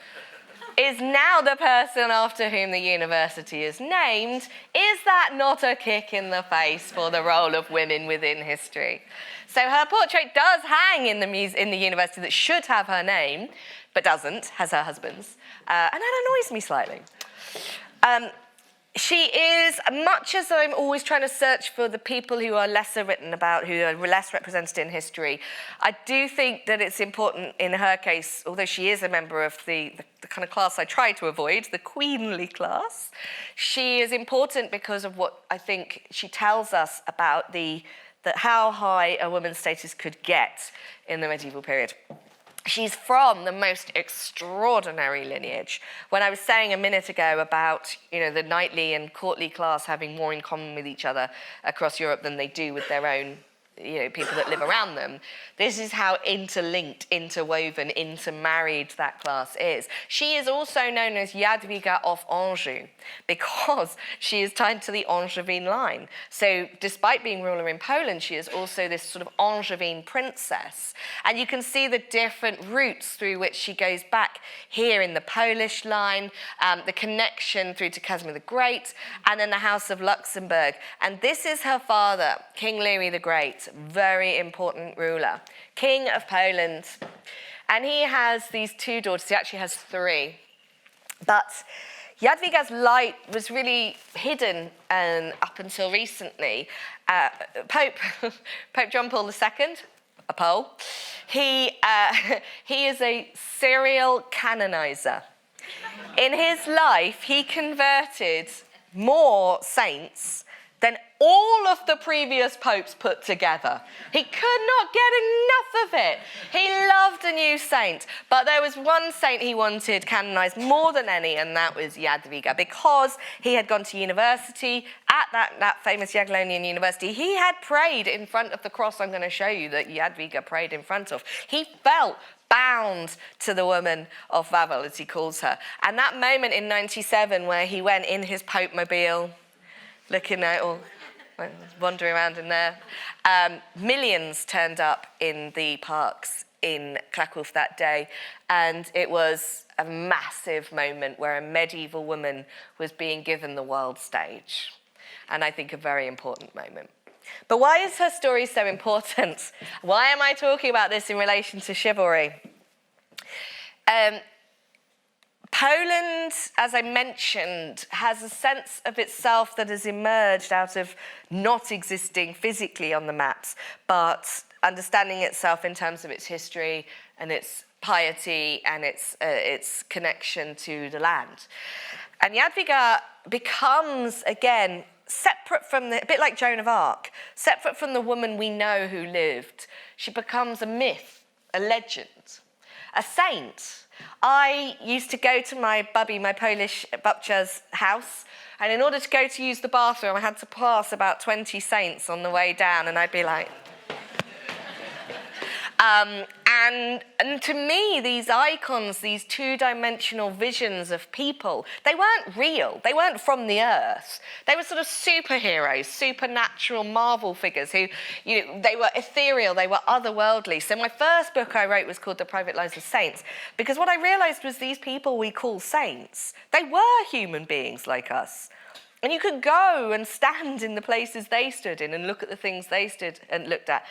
is now the person after whom the university is named. Is that not a kick in the face for the role of women within history? So her portrait does hang in the university that should have her name, but doesn't, has her husband's. And that annoys me slightly. She is, much as I'm always trying to search for the people who are lesser written about, who are less represented in history, I do think that it's important in her case, although she is a member of the kind of class I try to avoid, the queenly class, she is important because of what I think she tells us about how high a woman's status could get in the medieval period. She's from the most extraordinary lineage. When I was saying a minute ago about, the knightly and courtly class having more in common with each other across Europe than they do with their own, people that live around them, this is how interlinked, interwoven, intermarried that class is. She is also known as Jadwiga of Anjou because she is tied to the Angevin line. So despite being ruler in Poland, she is also this sort of Angevin princess. And you can see the different routes through which she goes back here in the Polish line, the connection through to Casimir the Great, and then the House of Luxembourg. And this is her father, King Louis the Great, very important ruler, King of Poland. And he has these two daughters. He actually has three. But Jadwiga's light was really hidden up until recently. Pope John Paul II, a Pole, he is a serial canonizer. In his life, he converted more saints than all of the previous popes put together. He could not get enough of it. He loved a new saint, but there was one saint he wanted canonized more than any, and that was Jadwiga, because he had gone to university at that famous Jagiellonian University. He had prayed in front of the cross I'm going to show you that Jadwiga prayed in front of. He felt bound to the woman of Wawel, as he calls her. And that moment in 97 where he went in his Pope mobile, looking out, or wandering around in there. Millions turned up in the parks in Krakow that day, and it was a massive moment where a medieval woman was being given the world stage, and I think a very important moment. But why is her story so important? Why am I talking about this in relation to chivalry? Poland, as I mentioned, has a sense of itself that has emerged out of not existing physically on the maps, but understanding itself in terms of its history and its piety and its connection to the land. And Jadwiga becomes, again, separate from a bit like Joan of Arc, separate from the woman we know who lived. She becomes a myth, a legend, a saint. I used to go to my Polish babcia's house, and in order to go to use the bathroom, I had to pass about 20 saints on the way down, and I'd be like... And to me, these icons, these two-dimensional visions of people, they weren't real. They weren't from the earth. They were sort of superheroes, supernatural Marvel figures who, they were ethereal, they were otherworldly. So my first book I wrote was called The Private Lives of Saints, because what I realized was these people we call saints, they were human beings like us. And you could go and stand in the places they stood in and look at the things they stood and looked at.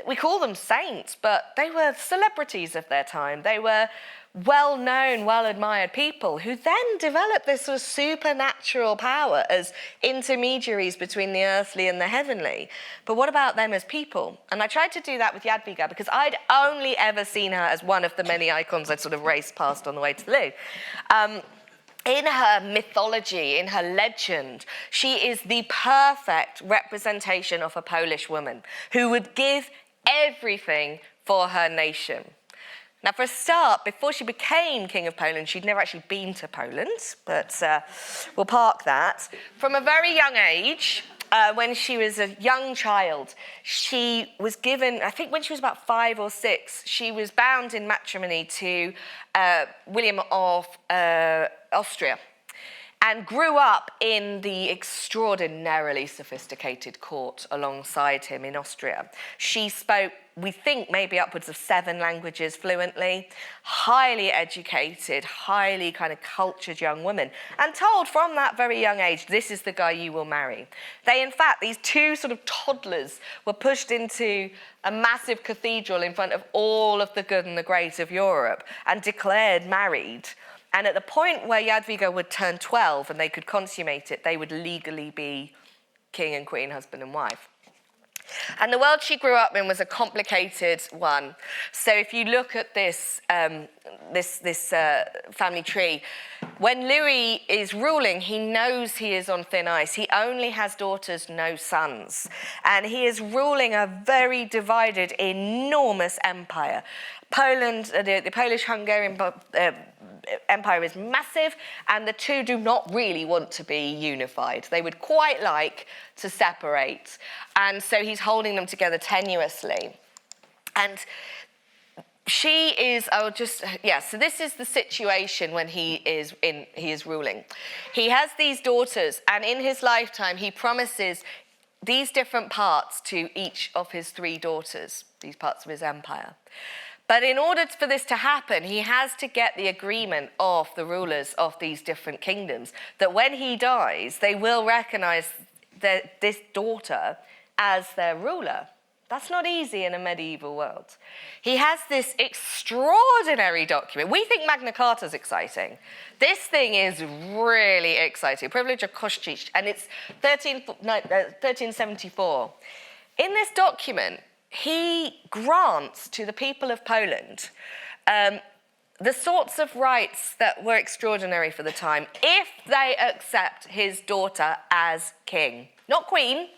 We call them saints, but they were celebrities of their time. They were well-known, well-admired people who then developed this sort of supernatural power as intermediaries between the earthly and the heavenly. But what about them as people? And I tried to do that with Jadwiga because I'd only ever seen her as one of the many icons I'd sort of raced past on the way to the loo. In her mythology, in her legend, she is the perfect representation of a Polish woman who would give everything for her nation. Now, for a start, before she became King of Poland, she'd never actually been to Poland, but we'll park that. From a very young age, when she was a young child, she was given, I think when she was about 5 or 6, she was bound in matrimony to William of Austria, and grew up in the extraordinarily sophisticated court alongside him in Austria. She spoke, we think, maybe upwards of 7 languages fluently, highly educated, highly kind of cultured young woman, and told from that very young age, this is the guy you will marry. They, in fact, these 2 sort of toddlers were pushed into a massive cathedral in front of all of the good and the great of Europe and declared married. And at the point where Jadwiga would turn 12 and they could consummate it, they would legally be king and queen, husband and wife. And the world she grew up in was a complicated one. So if you look at this family tree, when Louis is ruling, he knows he is on thin ice. He only has daughters, no sons. And he is ruling a very divided, enormous empire. Poland, the Polish-Hungarian empire is massive, and the two do not really want to be unified. They would quite like to separate. And so he's holding them together tenuously. And she is, so this is the situation when he is ruling. He has these daughters, and in his lifetime, he promises these different parts to each of his 3 daughters, these parts of his empire. But in order for this to happen, he has to get the agreement of the rulers of these different kingdoms that when he dies, they will recognize this daughter as their ruler. That's not easy in a medieval world. He has this extraordinary document. We think Magna Carta is exciting. This thing is really exciting. Privilege of Kościuszki, and it's 1374. In this document, he grants to the people of Poland the sorts of rights that were extraordinary for the time if they accept his daughter as king. Not queen,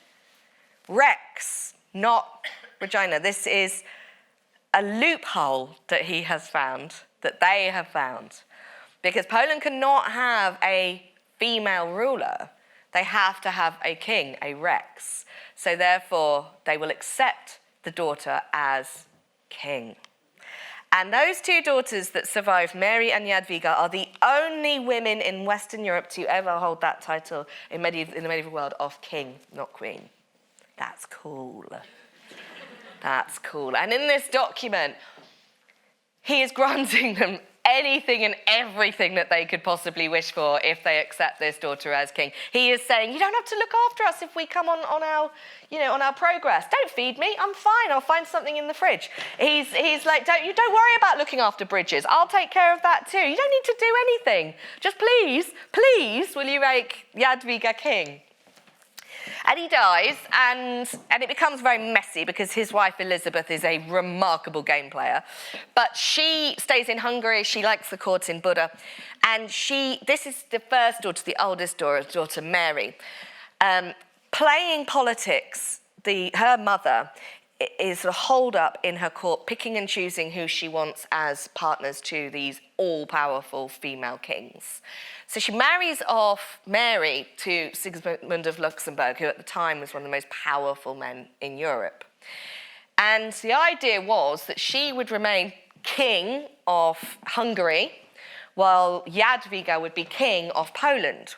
Rex, not Regina. This is a loophole that he has found, that they have found. Because Poland cannot have a female ruler. They have to have a king, a Rex. So therefore, they will accept the daughter as king. And those 2 daughters that survived, Mary and Jadwiga, are the only women in Western Europe to ever hold that title in the medieval world of king, not queen. That's cool. That's cool. And in this document, he is granting them anything and everything that they could possibly wish for if they accept this daughter as king. He is saying, you don't have to look after us if we come on our progress. Don't feed me. I'm fine. I'll find something in the fridge. He's like, don't worry about looking after bridges. I'll take care of that too. You don't need to do anything. Just please, will you make Jadwiga king? And he dies, and it becomes very messy because his wife Elizabeth is a remarkable game player. But she stays in Hungary, she likes the court in Buda, and this is the first daughter, the oldest daughter Mary. Playing politics, her mother is sort of holed up in her court, picking and choosing who she wants as partners to these all-powerful female kings. So she marries off Mary to Sigismund of Luxembourg, who at the time was one of the most powerful men in Europe. And the idea was that she would remain king of Hungary, while Jadwiga would be king of Poland.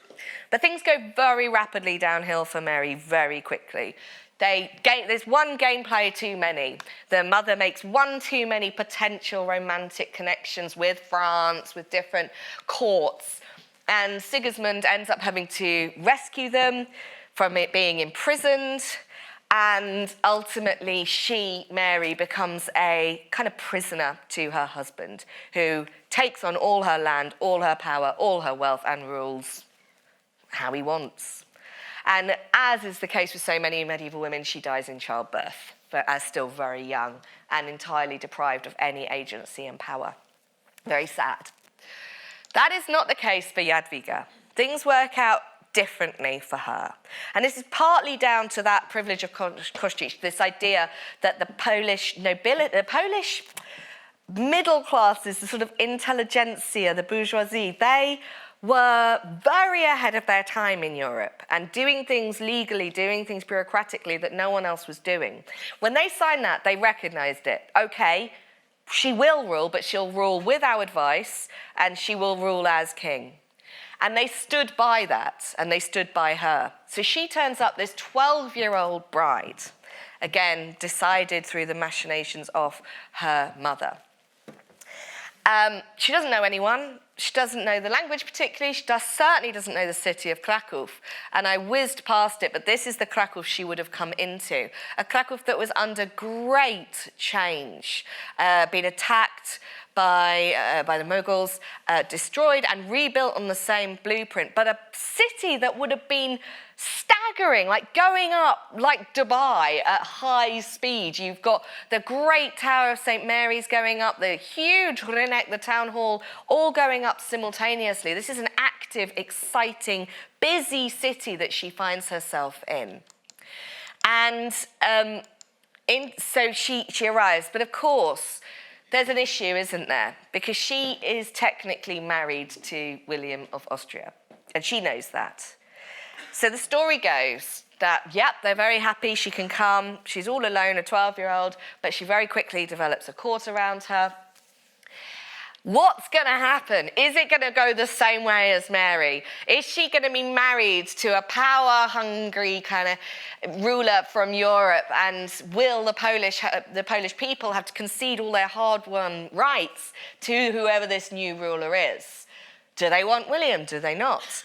But things go very rapidly downhill for Mary very quickly. There's one gameplay too many. The mother makes one too many potential romantic connections with France, with different courts. And Sigismund ends up having to rescue them from it being imprisoned. And ultimately, Mary, becomes a kind of prisoner to her husband, who takes on all her land, all her power, all her wealth, and rules how he wants. And as is the case with so many medieval women, she dies in childbirth, but as still very young and entirely deprived of any agency and power. Very sad. That is not the case for Jadwiga. Things work out differently for her. And this is partly down to that privilege of Kościuszko, this idea that the Polish nobility, the Polish middle classes, the sort of intelligentsia, the bourgeoisie, they were very ahead of their time in Europe and doing things legally, doing things bureaucratically that no one else was doing. When they signed that, they recognised it. Okay, she will rule, but she'll rule with our advice and she will rule as king. And they stood by that, and they stood by her. So she turns up, this 12-year-old bride, again, decided through the machinations of her mother. She doesn't know anyone. She doesn't know the language particularly. She certainly doesn't know the city of Kraków. And I whizzed past it, but this is the Kraków she would have come into. A Kraków that was under great change, been attacked by the Mughals, destroyed and rebuilt on the same blueprint, but a city that would have been staggering, like going up like Dubai at high speed. You've got the great Tower of St. Mary's going up, the huge Rynek, the town hall, all going up simultaneously. This is an active, exciting, busy city that she finds herself in. And so she arrives, but of course, there's an issue, isn't there? Because she is technically married to William of Austria, and she knows that. So the story goes that, yep, they're very happy, she can come, she's all alone, a 12-year-old, but she very quickly develops a court around her. What's going to happen? Is it going to go the same way as Mary? Is she going to be married to a power-hungry kind of ruler from Europe? And will the Polish people have to concede all their hard-won rights to whoever this new ruler is? Do they want William? Do they not?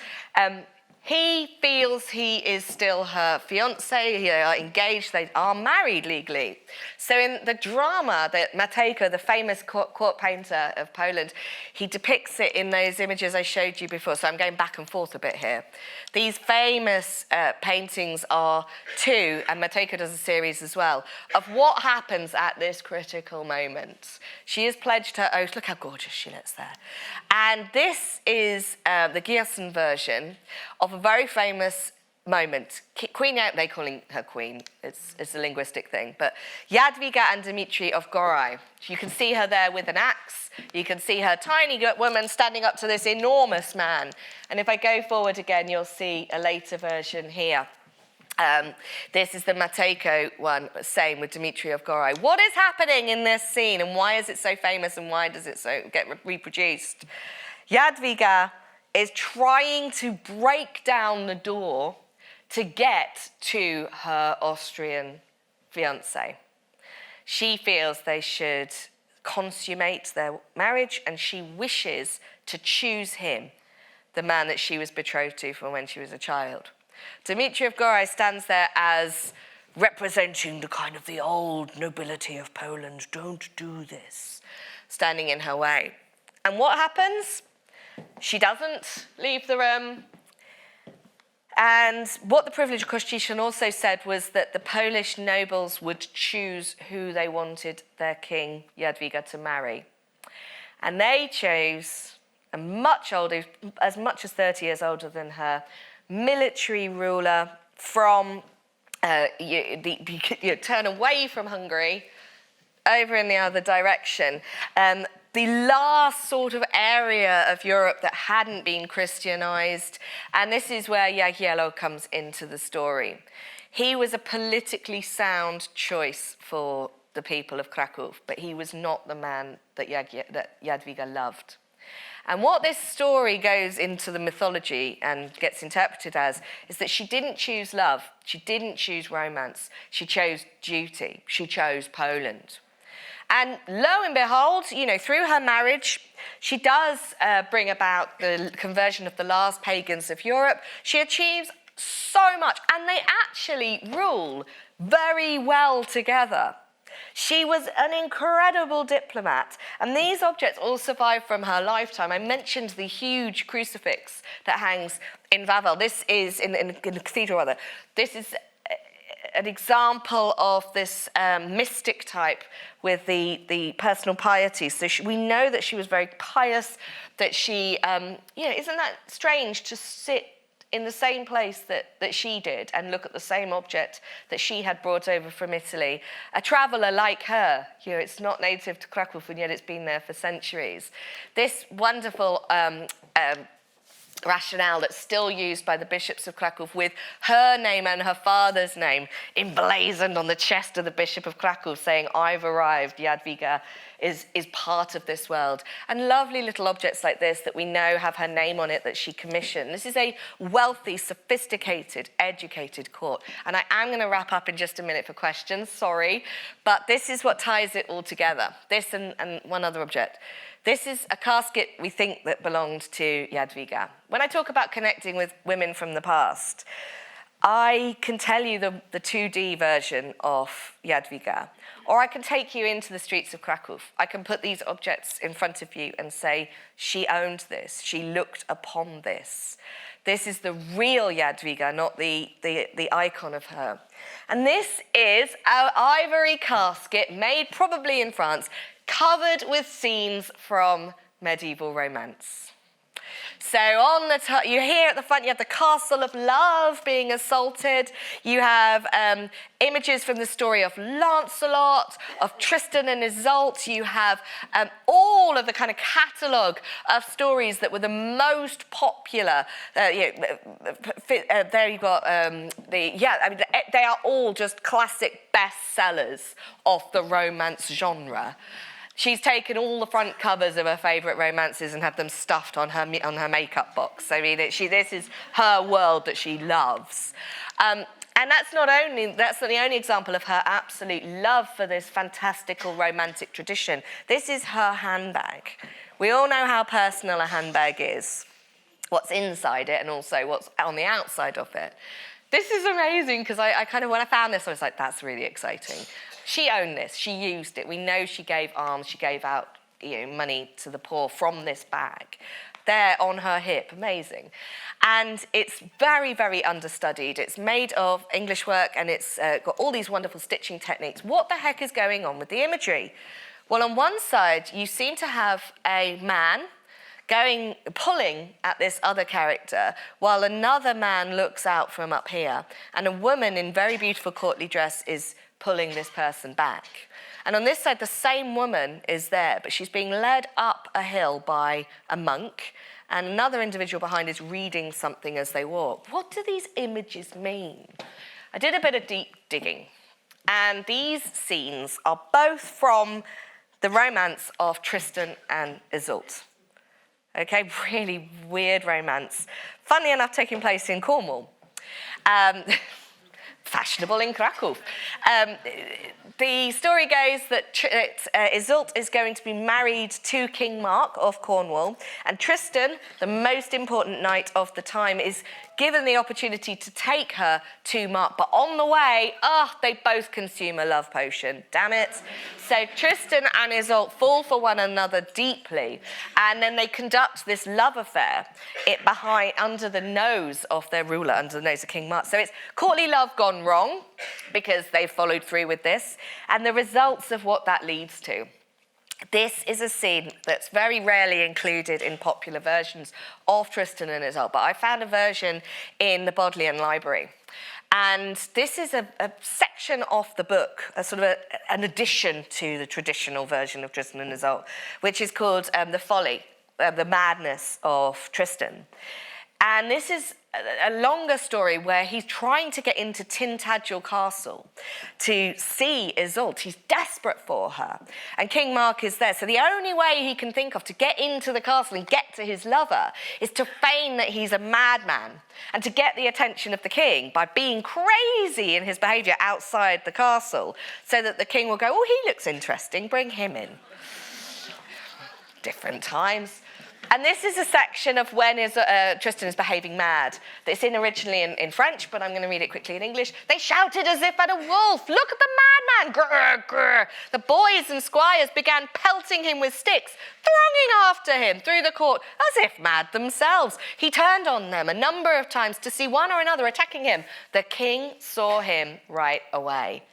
He feels he is still her fiancé, they are engaged, they are married legally. So in the drama that Matejko, the famous court painter of Poland, he depicts it in those images I showed you before, so I'm going back and forth a bit here. These famous paintings are two, and Matejko does a series as well, of what happens at this critical moment. She has pledged her oath, look how gorgeous she looks there. And this is the Giersen version of a very famous moment. Queen, they calling her queen, it's a linguistic thing, but Jadwiga and Dmitri of Gorai. You can see her there with an axe. You can see her tiny woman standing up to this enormous man. And if I go forward again, you'll see a later version here. This is the Matejko one, same with Dmitri of Gorai. What is happening in this scene, and why is it so famous, and why does it so get reproduced? Jadwiga is trying to break down the door to get to her Austrian fiancé. She feels they should consummate their marriage, and she wishes to choose him, the man that she was betrothed to from when she was a child. Dmitri of Gorai stands there as representing the kind of the old nobility of Poland. Don't do this, standing in her way. And what happens? She doesn't leave the room. And what the privilege of Kościuszko also said was that the Polish nobles would choose who they wanted their king, Jadwiga, to marry. And they chose a much older, as much as 30 years older than her, military ruler from, turn away from Hungary, over in the other direction. The last sort of area of Europe that hadn't been Christianized. And this is where Jagiello comes into the story. He was a politically sound choice for the people of Kraków, but he was not the man that Jadwiga loved. And what this story goes into the mythology and gets interpreted as is that she didn't choose love, she didn't choose romance, she chose duty, she chose Poland. And lo and behold, you know, through her marriage, she does bring about the conversion of the last pagans of Europe. She achieves so much, and they actually rule very well together. She was an incredible diplomat, and these objects all survive from her lifetime. I mentioned the huge crucifix that hangs in Wawel. This is, in the cathedral rather, this is an example of this mystic type with the personal piety. So we know that she was very pious, that she, isn't that strange to sit in the same place that she did and look at the same object that she had brought over from Italy. A traveller like her, you know, it's not native to Kraków and yet it's been there for centuries. This wonderful rationale that's still used by the bishops of Kraków with her name and her father's name emblazoned on the chest of the Bishop of Kraków saying, "I've arrived, Jadwiga is part of this world." And lovely little objects like this that we know have her name on it that she commissioned. This is a wealthy, sophisticated, educated court. And I am going to wrap up in just a minute for questions, sorry. But this is what ties it all together. This and one other object. This is a casket we think that belonged to Jadwiga. When I talk about connecting with women from the past, I can tell you the 2D version of Jadwiga, or I can take you into the streets of Kraków. I can put these objects in front of you and say, she owned this, she looked upon this. This is the real Jadwiga, not the icon of her. And this is our ivory casket made probably in France, covered with scenes from medieval romance. So on the top, you hear at the front, you have the castle of love being assaulted. You have images from the story of Lancelot, of Tristan and Isolde. You have all of the kind of catalogue of stories that were the most popular. There you got they are all just classic bestsellers of the romance genre. She's taken all the front covers of her favourite romances and had them stuffed on her makeup box. I mean, this is her world that she loves. And that's not the only example of her absolute love for this fantastical romantic tradition. This is her handbag. We all know how personal a handbag is, what's inside it and also what's on the outside of it. This is amazing because I kind of, when I found this, I was like, that's really exciting. She owned this, she used it. We know she gave alms, she gave out money to the poor from this bag. There on her hip, amazing. And it's very, very understudied. It's made of English work and it's got all these wonderful stitching techniques. What the heck is going on with the imagery? Well, on one side, you seem to have a man pulling at this other character, while another man looks out from up here. And a woman in very beautiful courtly dress is pulling this person back. And on this side, the same woman is there, but she's being led up a hill by a monk, and another individual behind is reading something as they walk. What do these images mean? I did a bit of deep digging, and these scenes are both from the romance of Tristan and Isolde. Okay, really weird romance. Funnily enough, taking place in Cornwall. Fashionable in Kraków. The story goes that Isolde is going to be married to King Mark of Cornwall, and Tristan, the most important knight of the time, is given the opportunity to take her to Mark. But on the way, they both consume a love potion. Damn it. So Tristan and Isolde fall for one another deeply, and then they conduct this love affair under the nose of their ruler, under the nose of King Mark. So it's courtly love gone wrong because they followed through with this, and the results of what that leads to. This is a scene that's very rarely included in popular versions of Tristan and Isolde, but I found a version in the Bodleian Library. And this is a section of the book, an addition to the traditional version of Tristan and Isolde, which is called The Folly, the Madness of Tristan. And this is a longer story where he's trying to get into Tintagel Castle to see Isolde. He's desperate for her. And King Mark is there. So the only way he can think of to get into the castle and get to his lover is to feign that he's a madman and to get the attention of the king by being crazy in his behaviour outside the castle so that the king will go, oh, he looks interesting, bring him in. Different times. And this is a section of when Tristan is behaving mad. It's in originally in French, but I'm going to read it quickly in English. They shouted as if at a wolf. Look at the madman! Grr, grr. The boys and squires began pelting him with sticks, thronging after him through the court as if mad themselves. He turned on them a number of times to see one or another attacking him. The king saw him right away.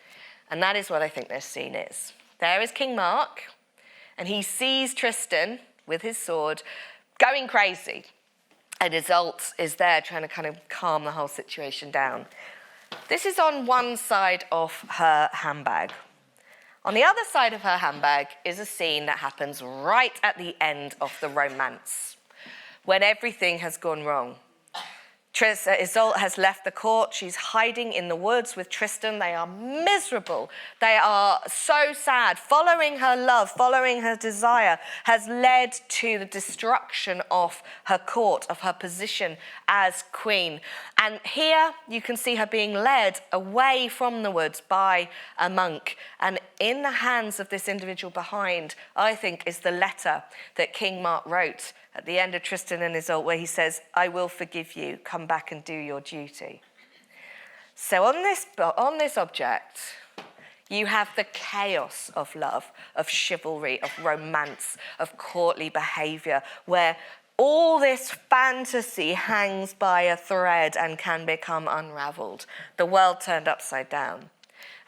And that is what I think this scene is. There is King Mark, and he sees Tristan with his sword, going crazy. And Isolde is there trying to kind of calm the whole situation down. This is on one side of her handbag. On the other side of her handbag is a scene that happens right at the end of the romance, when everything has gone wrong. Isolde has left the court. She's hiding in the woods with Tristan. They are miserable. They are so sad. Following her love, following her desire has led to the destruction of her court, of her position as queen. And here you can see her being led away from the woods by a monk. And in the hands of this individual behind, I think, is the letter that King Mark wrote at the end of Tristan and Isolde, where he says, I will forgive you, come back and do your duty. So on this object, you have the chaos of love, of chivalry, of romance, of courtly behaviour, where all this fantasy hangs by a thread and can become unravelled. The world turned upside down.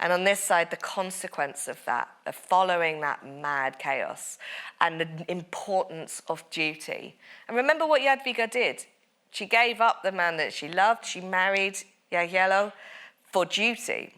And on this side, the consequence of that, of following that mad chaos and the importance of duty. And remember what Jadwiga did. She gave up the man that she loved. She married Jagiello for duty.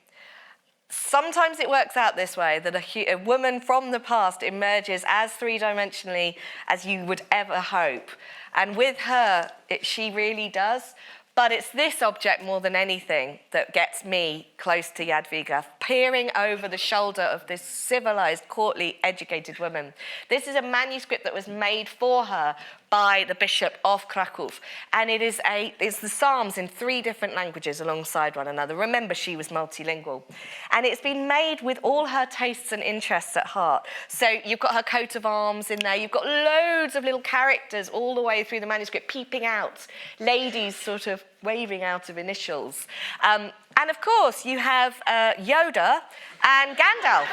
Sometimes it works out this way, that a woman from the past emerges as three-dimensionally as you would ever hope. And with her, she really does. But it's this object more than anything that gets me close to Jadwiga, peering over the shoulder of this civilised, courtly, educated woman. This is a manuscript that was made for her by the Bishop of Krakow. And it's the Psalms in 3 different languages alongside one another. Remember, she was multilingual. And it's been made with all her tastes and interests at heart. So you've got her coat of arms in there. You've got loads of little characters all the way through the manuscript peeping out. Ladies sort of waving out of initials. And of course, you have Yoda and Gandalf.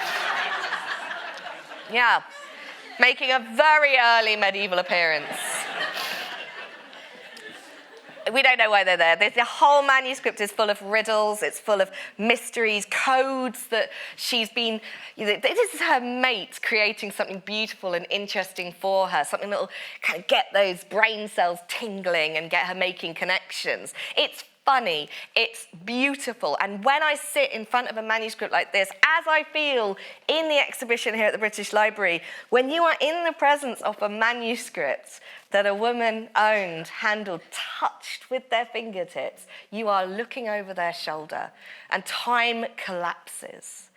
Yeah. Making a very early medieval appearance. We don't know why they're there. The whole manuscript is full of riddles. It's full of mysteries, codes that she's been... this is her mate creating something beautiful and interesting for her, something that will kind of get those brain cells tingling and get her making connections. It's funny, it's beautiful, and when I sit in front of a manuscript like this, as I feel in the exhibition here at the British Library, when you are in the presence of a manuscript that a woman owned, handled, touched with their fingertips, you are looking over their shoulder and time collapses.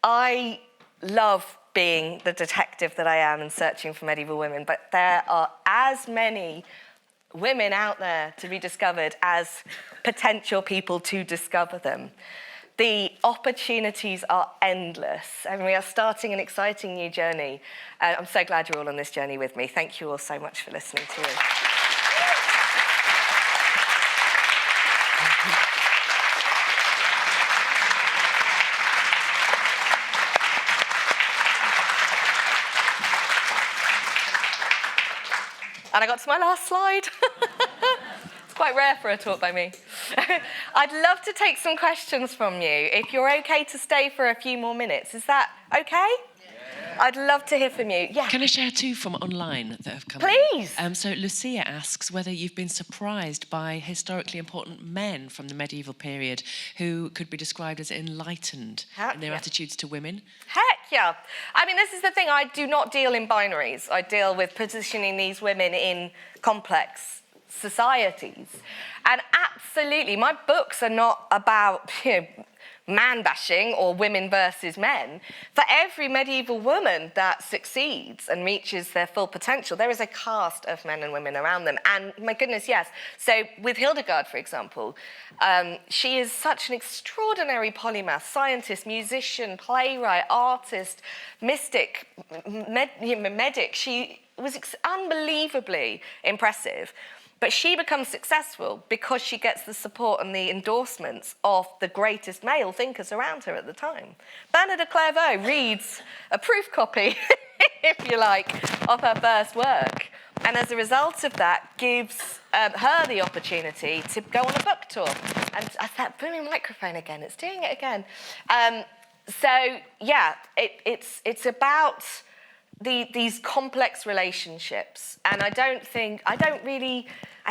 I love being the detective that I am and searching for medieval women, but there are as many women out there to be discovered as potential people to discover them. The opportunities are endless, and we are starting an exciting new journey. I'm so glad you're all on this journey with me. Thank you all so much for listening to me. And I got to my last slide. It's quite rare for a talk by me. I'd love to take some questions from you. If you're okay to stay for a few more minutes, is that okay? Yeah. I'd love to hear from you. Yeah. Can I share 2 from online that have come Please. in? So Lucia asks whether you've been surprised by historically important men from the medieval period who could be described as enlightened in their attitudes to women. Heck yeah. I mean, this is the thing. I do not deal in binaries. I deal with positioning these women in complex societies. And absolutely, my books are not about, man bashing or women versus men. For every medieval woman that succeeds and reaches their full potential, there is a cast of men and women around them. And my goodness, yes. So with Hildegard, for example, she is such an extraordinary polymath, scientist, musician, playwright, artist, mystic, medic. She was unbelievably impressive. But she becomes successful because she gets the support and the endorsements of the greatest male thinkers around her at the time. Bernard de Clairvaux reads a proof copy, if you like, of her first work. And as a result of that, gives her the opportunity to go on a book tour. And that booming microphone again, it's doing it again. It's about these complex relationships. And I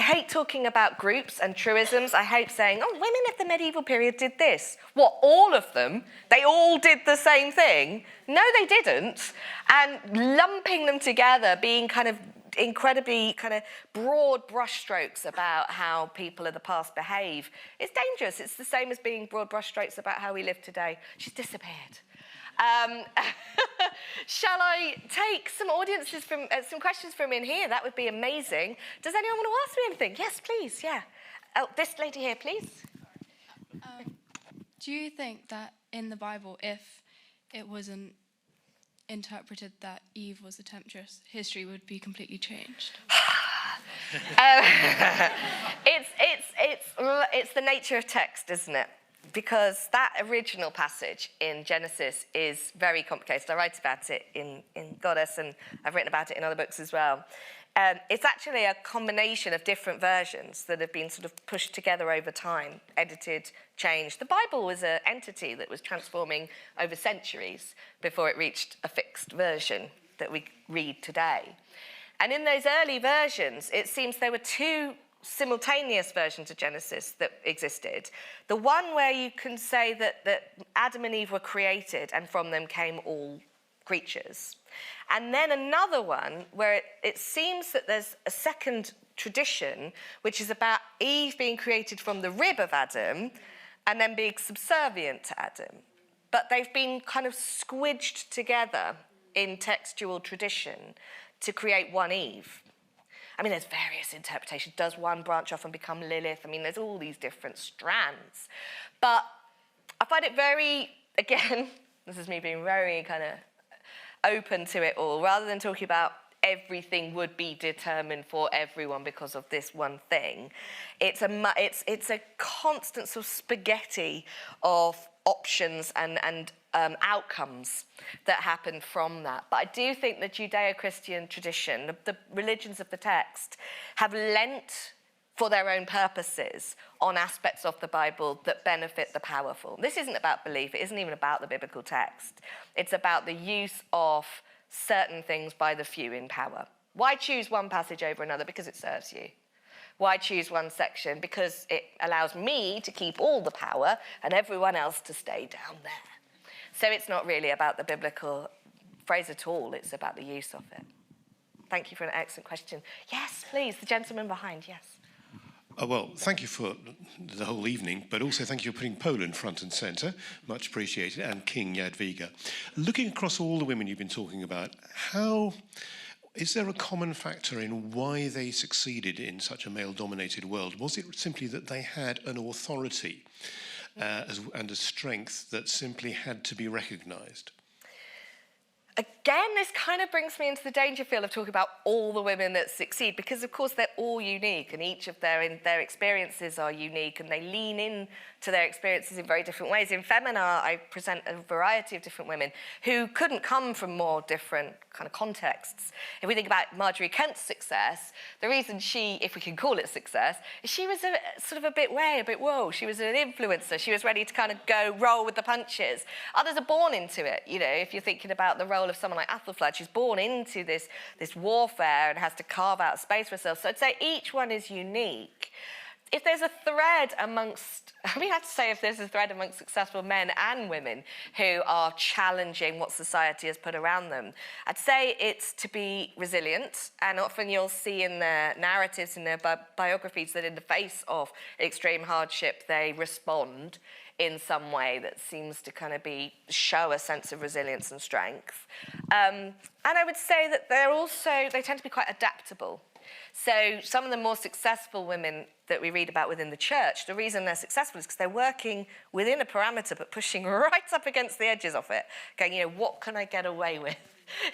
hate talking about groups and truisms. I hate saying, women of the medieval period did this. What, all of them? They all did the same thing? No, they didn't. And lumping them together, being kind of incredibly kind of broad brushstrokes about how people of the past behave, is dangerous. It's the same as being broad brushstrokes about how we live today. She's disappeared. Shall I take some some questions from in here? That would be amazing. Does anyone want to ask me anything? Yes, please. Yeah. Oh, this lady here, please. Do you think that in the Bible, if it wasn't interpreted that Eve was the temptress, history would be completely changed? It's the nature of text, isn't it? Because that original passage in Genesis is very complicated. I write about it in Goddess, and I've written about it in other books as well. It's actually a combination of different versions that have been sort of pushed together over time, edited, changed. The Bible was an entity that was transforming over centuries before it reached a fixed version that we read today. And in those early versions, it seems there were two simultaneous versions of Genesis that existed. The one where you can say that Adam and Eve were created and from them came all creatures. And then another one where it seems that there's a second tradition, which is about Eve being created from the rib of Adam and then being subservient to Adam. But they've been kind of squidged together in textual tradition to create one Eve. I mean, there's various interpretations. Does one branch off and become Lilith? I mean, there's all these different strands. But I find it very, again, this is me being very kind of open to it all, rather than talking about everything would be determined for everyone because of this one thing. It's a constant sort of spaghetti of options and outcomes that happen from that. But I do think the Judeo-Christian tradition, the religions of the text, have lent for their own purposes on aspects of the Bible that benefit the powerful. This isn't about belief. It isn't even about the biblical text. It's about the use of certain things by the few in power. Why choose one passage over another? Because it serves you. Why choose one section? Because it allows me to keep all the power and everyone else to stay down there. So it's not really about the biblical phrase at all. It's about the use of it. Thank you for an excellent question. Yes, please. The gentleman behind, yes. Well, thank you for the whole evening, but also thank you for putting Poland front and centre. Much appreciated. And King Jadwiga. Looking across all the women you've been talking about, is there a common factor in why they succeeded in such a male-dominated world? Was it simply that they had an authority and a strength that simply had to be recognised? Again, this kind of brings me into the danger field of talking about all the women that succeed, because of course they're all unique and each of their experiences are unique and they lean in to their experiences in very different ways. In Feminar, I present a variety of different women who couldn't come from more different kind of contexts. If we think about Marjorie Kent's success, the reason she, if we can call it success, is she was a bit whoa. She was an influencer. She was ready to kind of go roll with the punches. Others are born into it. You know, if you're thinking about the role of someone like Athelflaed, she's born into this warfare and has to carve out space for herself. So I'd say each one is unique. if there's a thread amongst, we have to say if there's a thread amongst successful men and women who are challenging what society has put around them, I'd say it's to be resilient. And often you'll see in their narratives, in their biographies, that in the face of extreme hardship, they respond in some way that seems to kind of show a sense of resilience and strength. And I would say that they tend to be quite adaptable. So some of the more successful women that we read about within the church, the reason they're successful is because they're working within a parameter but pushing right up against the edges of it, going, what can I get away with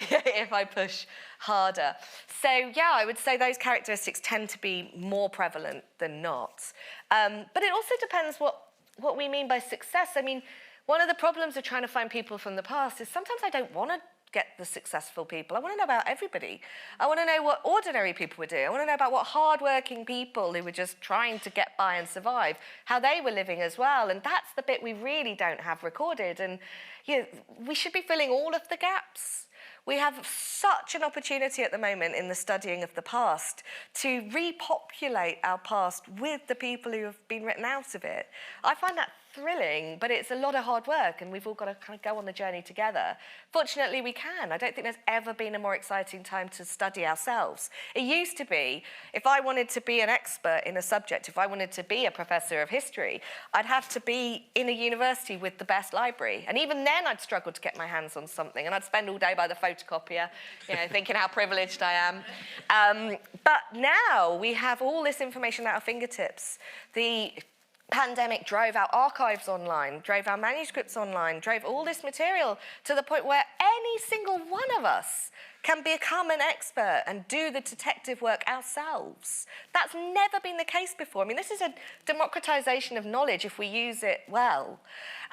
if I push harder? So yeah, I would say those characteristics tend to be more prevalent than not. But it also depends what we mean by success. I mean, one of the problems of trying to find people from the past is sometimes I don't want to get the successful people. I want to know about everybody. I want to know what ordinary people were doing. I want to know about what hardworking people who were just trying to get by and survive, how they were living as well. And that's the bit we really don't have recorded. And we should be filling all of the gaps. We have such an opportunity at the moment in the studying of the past to repopulate our past with the people who have been written out of it. I find that thrilling, but it's a lot of hard work, and we've all got to kind of go on the journey together. Fortunately, we can. I don't think there's ever been a more exciting time to study ourselves. It used to be, if I wanted to be an expert in a subject, if I wanted to be a professor of history, I'd have to be in a university with the best library. And even then, I'd struggle to get my hands on something, and I'd spend all day by the photocopier, thinking how privileged I am. But now we have all this information at our fingertips. The pandemic drove our archives online, drove our manuscripts online, drove all this material to the point where any single one of us can become an expert and do the detective work ourselves. That's never been the case before. I mean, this is a democratization of knowledge if we use it well.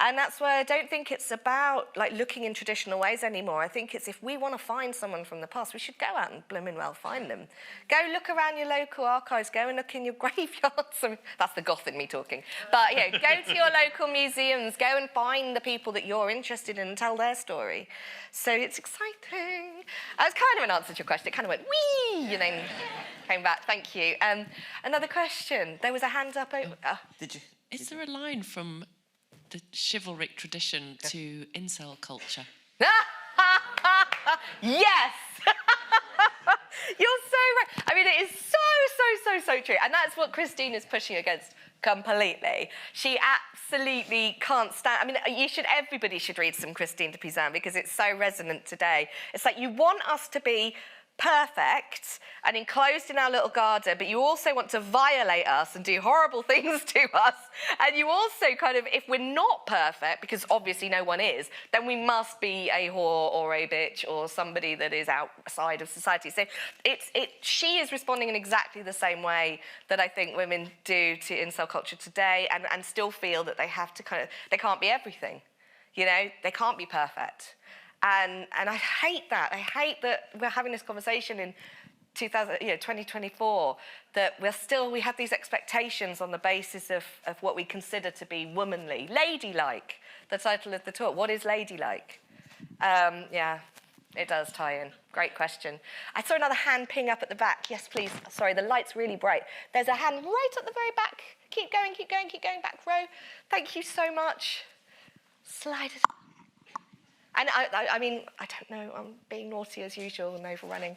And that's why I don't think it's about looking in traditional ways anymore. I think it's if we want to find someone from the past, we should go out and blooming well find them. Go look around your local archives, go and look in your graveyards. I mean, that's the goth in me talking. But go to your local museums, go and find the people that you're interested in and tell their story. So it's exciting. That's kind of an answer to your question. It kind of went, wee, and then came back. Thank you. Another question. There was a hand up over... Did you? Is there a line from the chivalric tradition to incel culture? Yes! You're so right. I mean, it is so true. And that's what Christine is pushing against completely. She absolutely can't stand... I mean, everybody should read some Christine de Pizan because it's so resonant today. It's like you want us to be perfect and enclosed in our little garden, but you also want to violate us and do horrible things to us. And you also kind of, if we're not perfect, because obviously no one is, then we must be a whore or a bitch or somebody that is outside of society. So she is responding in exactly the same way that I think women do to incel culture today, and still feel that they have to they can't be everything. They can't be perfect. And I hate that. I hate that we're having this conversation in 2024, that we have these expectations on the basis of what we consider to be womanly. Ladylike, the title of the talk. What is ladylike? Yeah, it does tie in. Great question. I saw another hand ping up at the back. Yes, please. Sorry, the light's really bright. There's a hand right at the very back. Keep going, back row. Thank you so much. Slide it. And I mean, I don't know, I'm being naughty as usual and overrunning.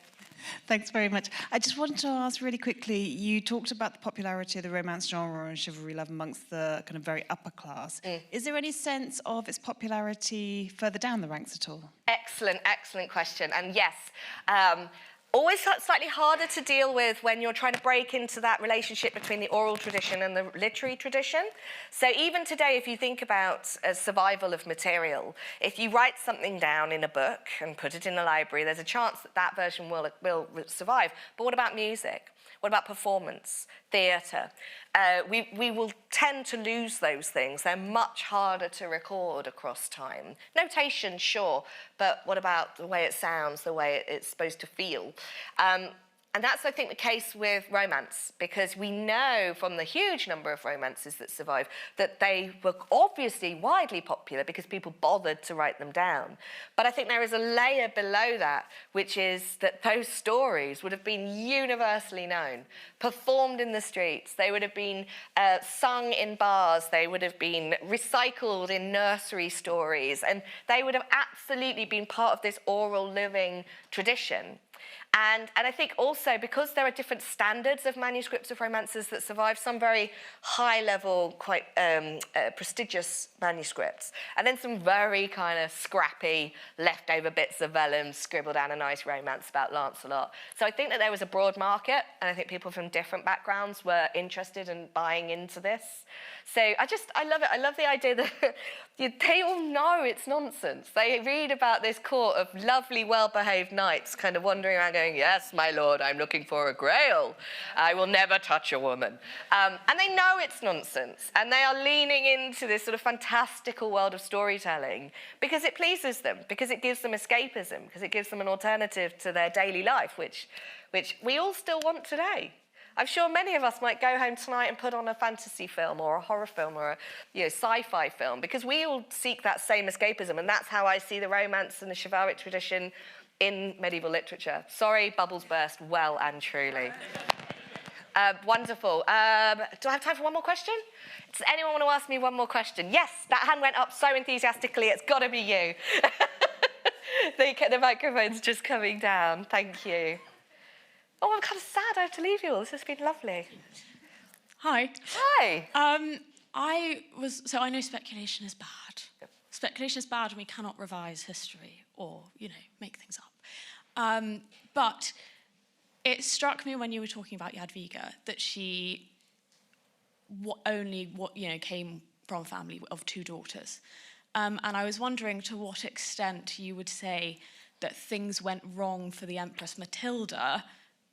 Thanks very much. I just wanted to ask really quickly, you talked about the popularity of the romance genre and chivalry love amongst the kind of very upper class. Is there any sense of its popularity further down the ranks at all? Excellent question. And yes, always slightly harder to deal with when you're trying to break into that relationship between the oral tradition and the literary tradition. So even today, if you think about a survival of material, if you write something down in a book and put it in a library, there's a chance that version will survive. But what about music? What about performance, theatre? We will tend to lose those things. They're much harder to record across time. Notation, sure, but what about the way it sounds, the way it's supposed to feel? And that's, I think, the case with romance, because we know from the huge number of romances that survive that they were obviously widely popular because people bothered to write them down. But I think there is a layer below that, which is that those stories would have been universally known, performed in the streets, they would have been sung in bars, they would have been recycled in nursery stories, and they would have absolutely been part of this oral living tradition. And I think also because there are different standards of manuscripts of romances that survive, some very high-level, quite prestigious manuscripts, and then some very kind of scrappy, leftover bits of vellum scribbled down a nice romance about Lancelot. So I think that there was a broad market, and I think people from different backgrounds were interested in buying into this. So I love it. I love the idea that they all know it's nonsense. They read about this court of lovely, well-behaved knights kind of wandering around going, yes, my lord, I'm looking for a grail. I will never touch a woman. And they know it's nonsense. And they are leaning into this sort of fantastical world of storytelling because it pleases them, because it gives them escapism, because it gives them an alternative to their daily life, which we all still want today. I'm sure many of us might go home tonight and put on a fantasy film or a horror film or a sci-fi film, because we all seek that same escapism, and that's how I see the romance and the chivalric tradition in medieval literature. Sorry, bubbles burst well and truly. Wonderful. Do I have time for one more question? Does anyone want to ask me one more question? Yes, that hand went up so enthusiastically, it's got to be you. The microphone's just coming down. Thank you. Oh, I'm kind of sad I have to leave you all. This has been lovely. Hi. Hi. I know speculation is bad. Yep. Speculation is bad and we cannot revise history or, make things up. But it struck me when you were talking about Jadwiga that she came from a family of 2 daughters. And I was wondering to what extent you would say that things went wrong for the Empress Matilda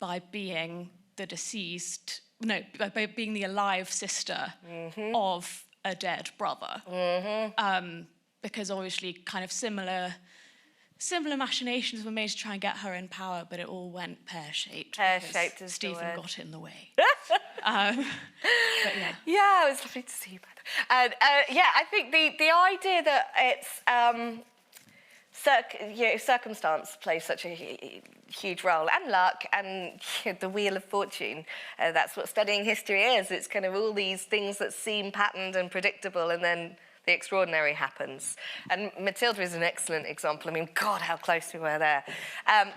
by being the by being the alive sister of a dead brother. Because obviously kind of similar machinations were made to try and get her in power, but it all went pear-shaped. Pear-shaped is Stephen got in the way. But yeah. Yeah, it was lovely to see you, by the way. I think the idea that it's circumstance plays such a huge role, and luck, and the wheel of fortune. That's what studying history is. It's kind of all these things that seem patterned and predictable, and then the extraordinary happens. And Matilda is an excellent example. I mean, God, how close we were there.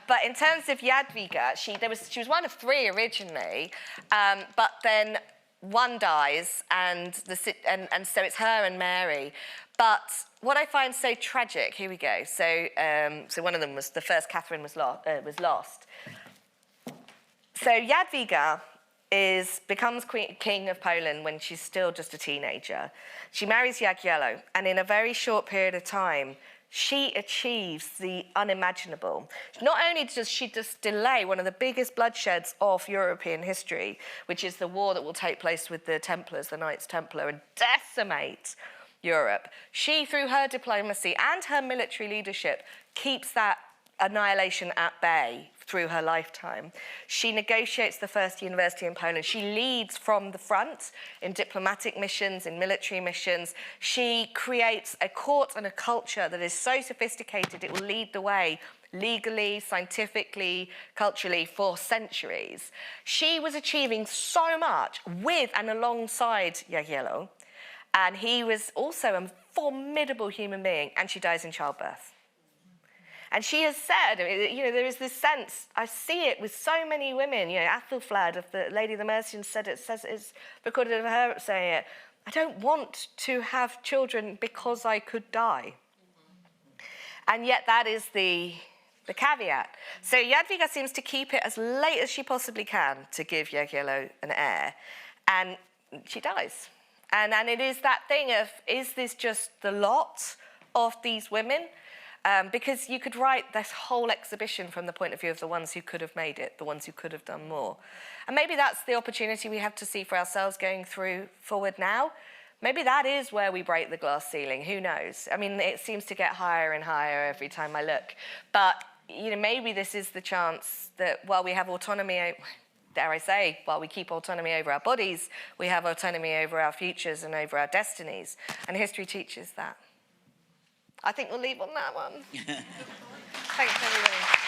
But in terms of Jadwiga, she was one of 3 originally, but then one dies, and so it's her and Mary. But what I find so tragic, here we go. So one of them was, the first Catherine was lost. So Jadwiga becomes king of Poland when she's still just a teenager. She marries Jagiello, and in a very short period of time, she achieves the unimaginable. Not only does she just delay one of the biggest bloodsheds of European history, which is the war that will take place with the Templars, the Knights Templar, and decimate Europe, she, through her diplomacy and her military leadership, keeps that annihilation at bay through her lifetime. She negotiates the first university in Poland. She leads from the front in diplomatic missions, in military missions. She creates a court and a culture that is so sophisticated it will lead the way legally, scientifically, culturally for centuries. She was achieving so much with and alongside Jagiello, and he was also a formidable human being, and she dies in childbirth. And she has said, there is this sense, I see it with so many women, Athelflaed of the Lady of the Mercians it's recorded of her saying it, I don't want to have children because I could die. And yet that is the caveat. So Jadwiga seems to keep it as late as she possibly can to give Jagiello an heir. And she dies. And it is that thing of, is this just the lot of these women? Because you could write this whole exhibition from the point of view of the ones who could have made it, the ones who could have done more. And maybe that's the opportunity we have to see for ourselves going forward now. Maybe that is where we break the glass ceiling, who knows? I mean, it seems to get higher and higher every time I look. But, maybe this is the chance that while we have autonomy, dare I say, while we keep autonomy over our bodies, we have autonomy over our futures and over our destinies. And history teaches that. I think we'll leave on that one. Thanks, everybody.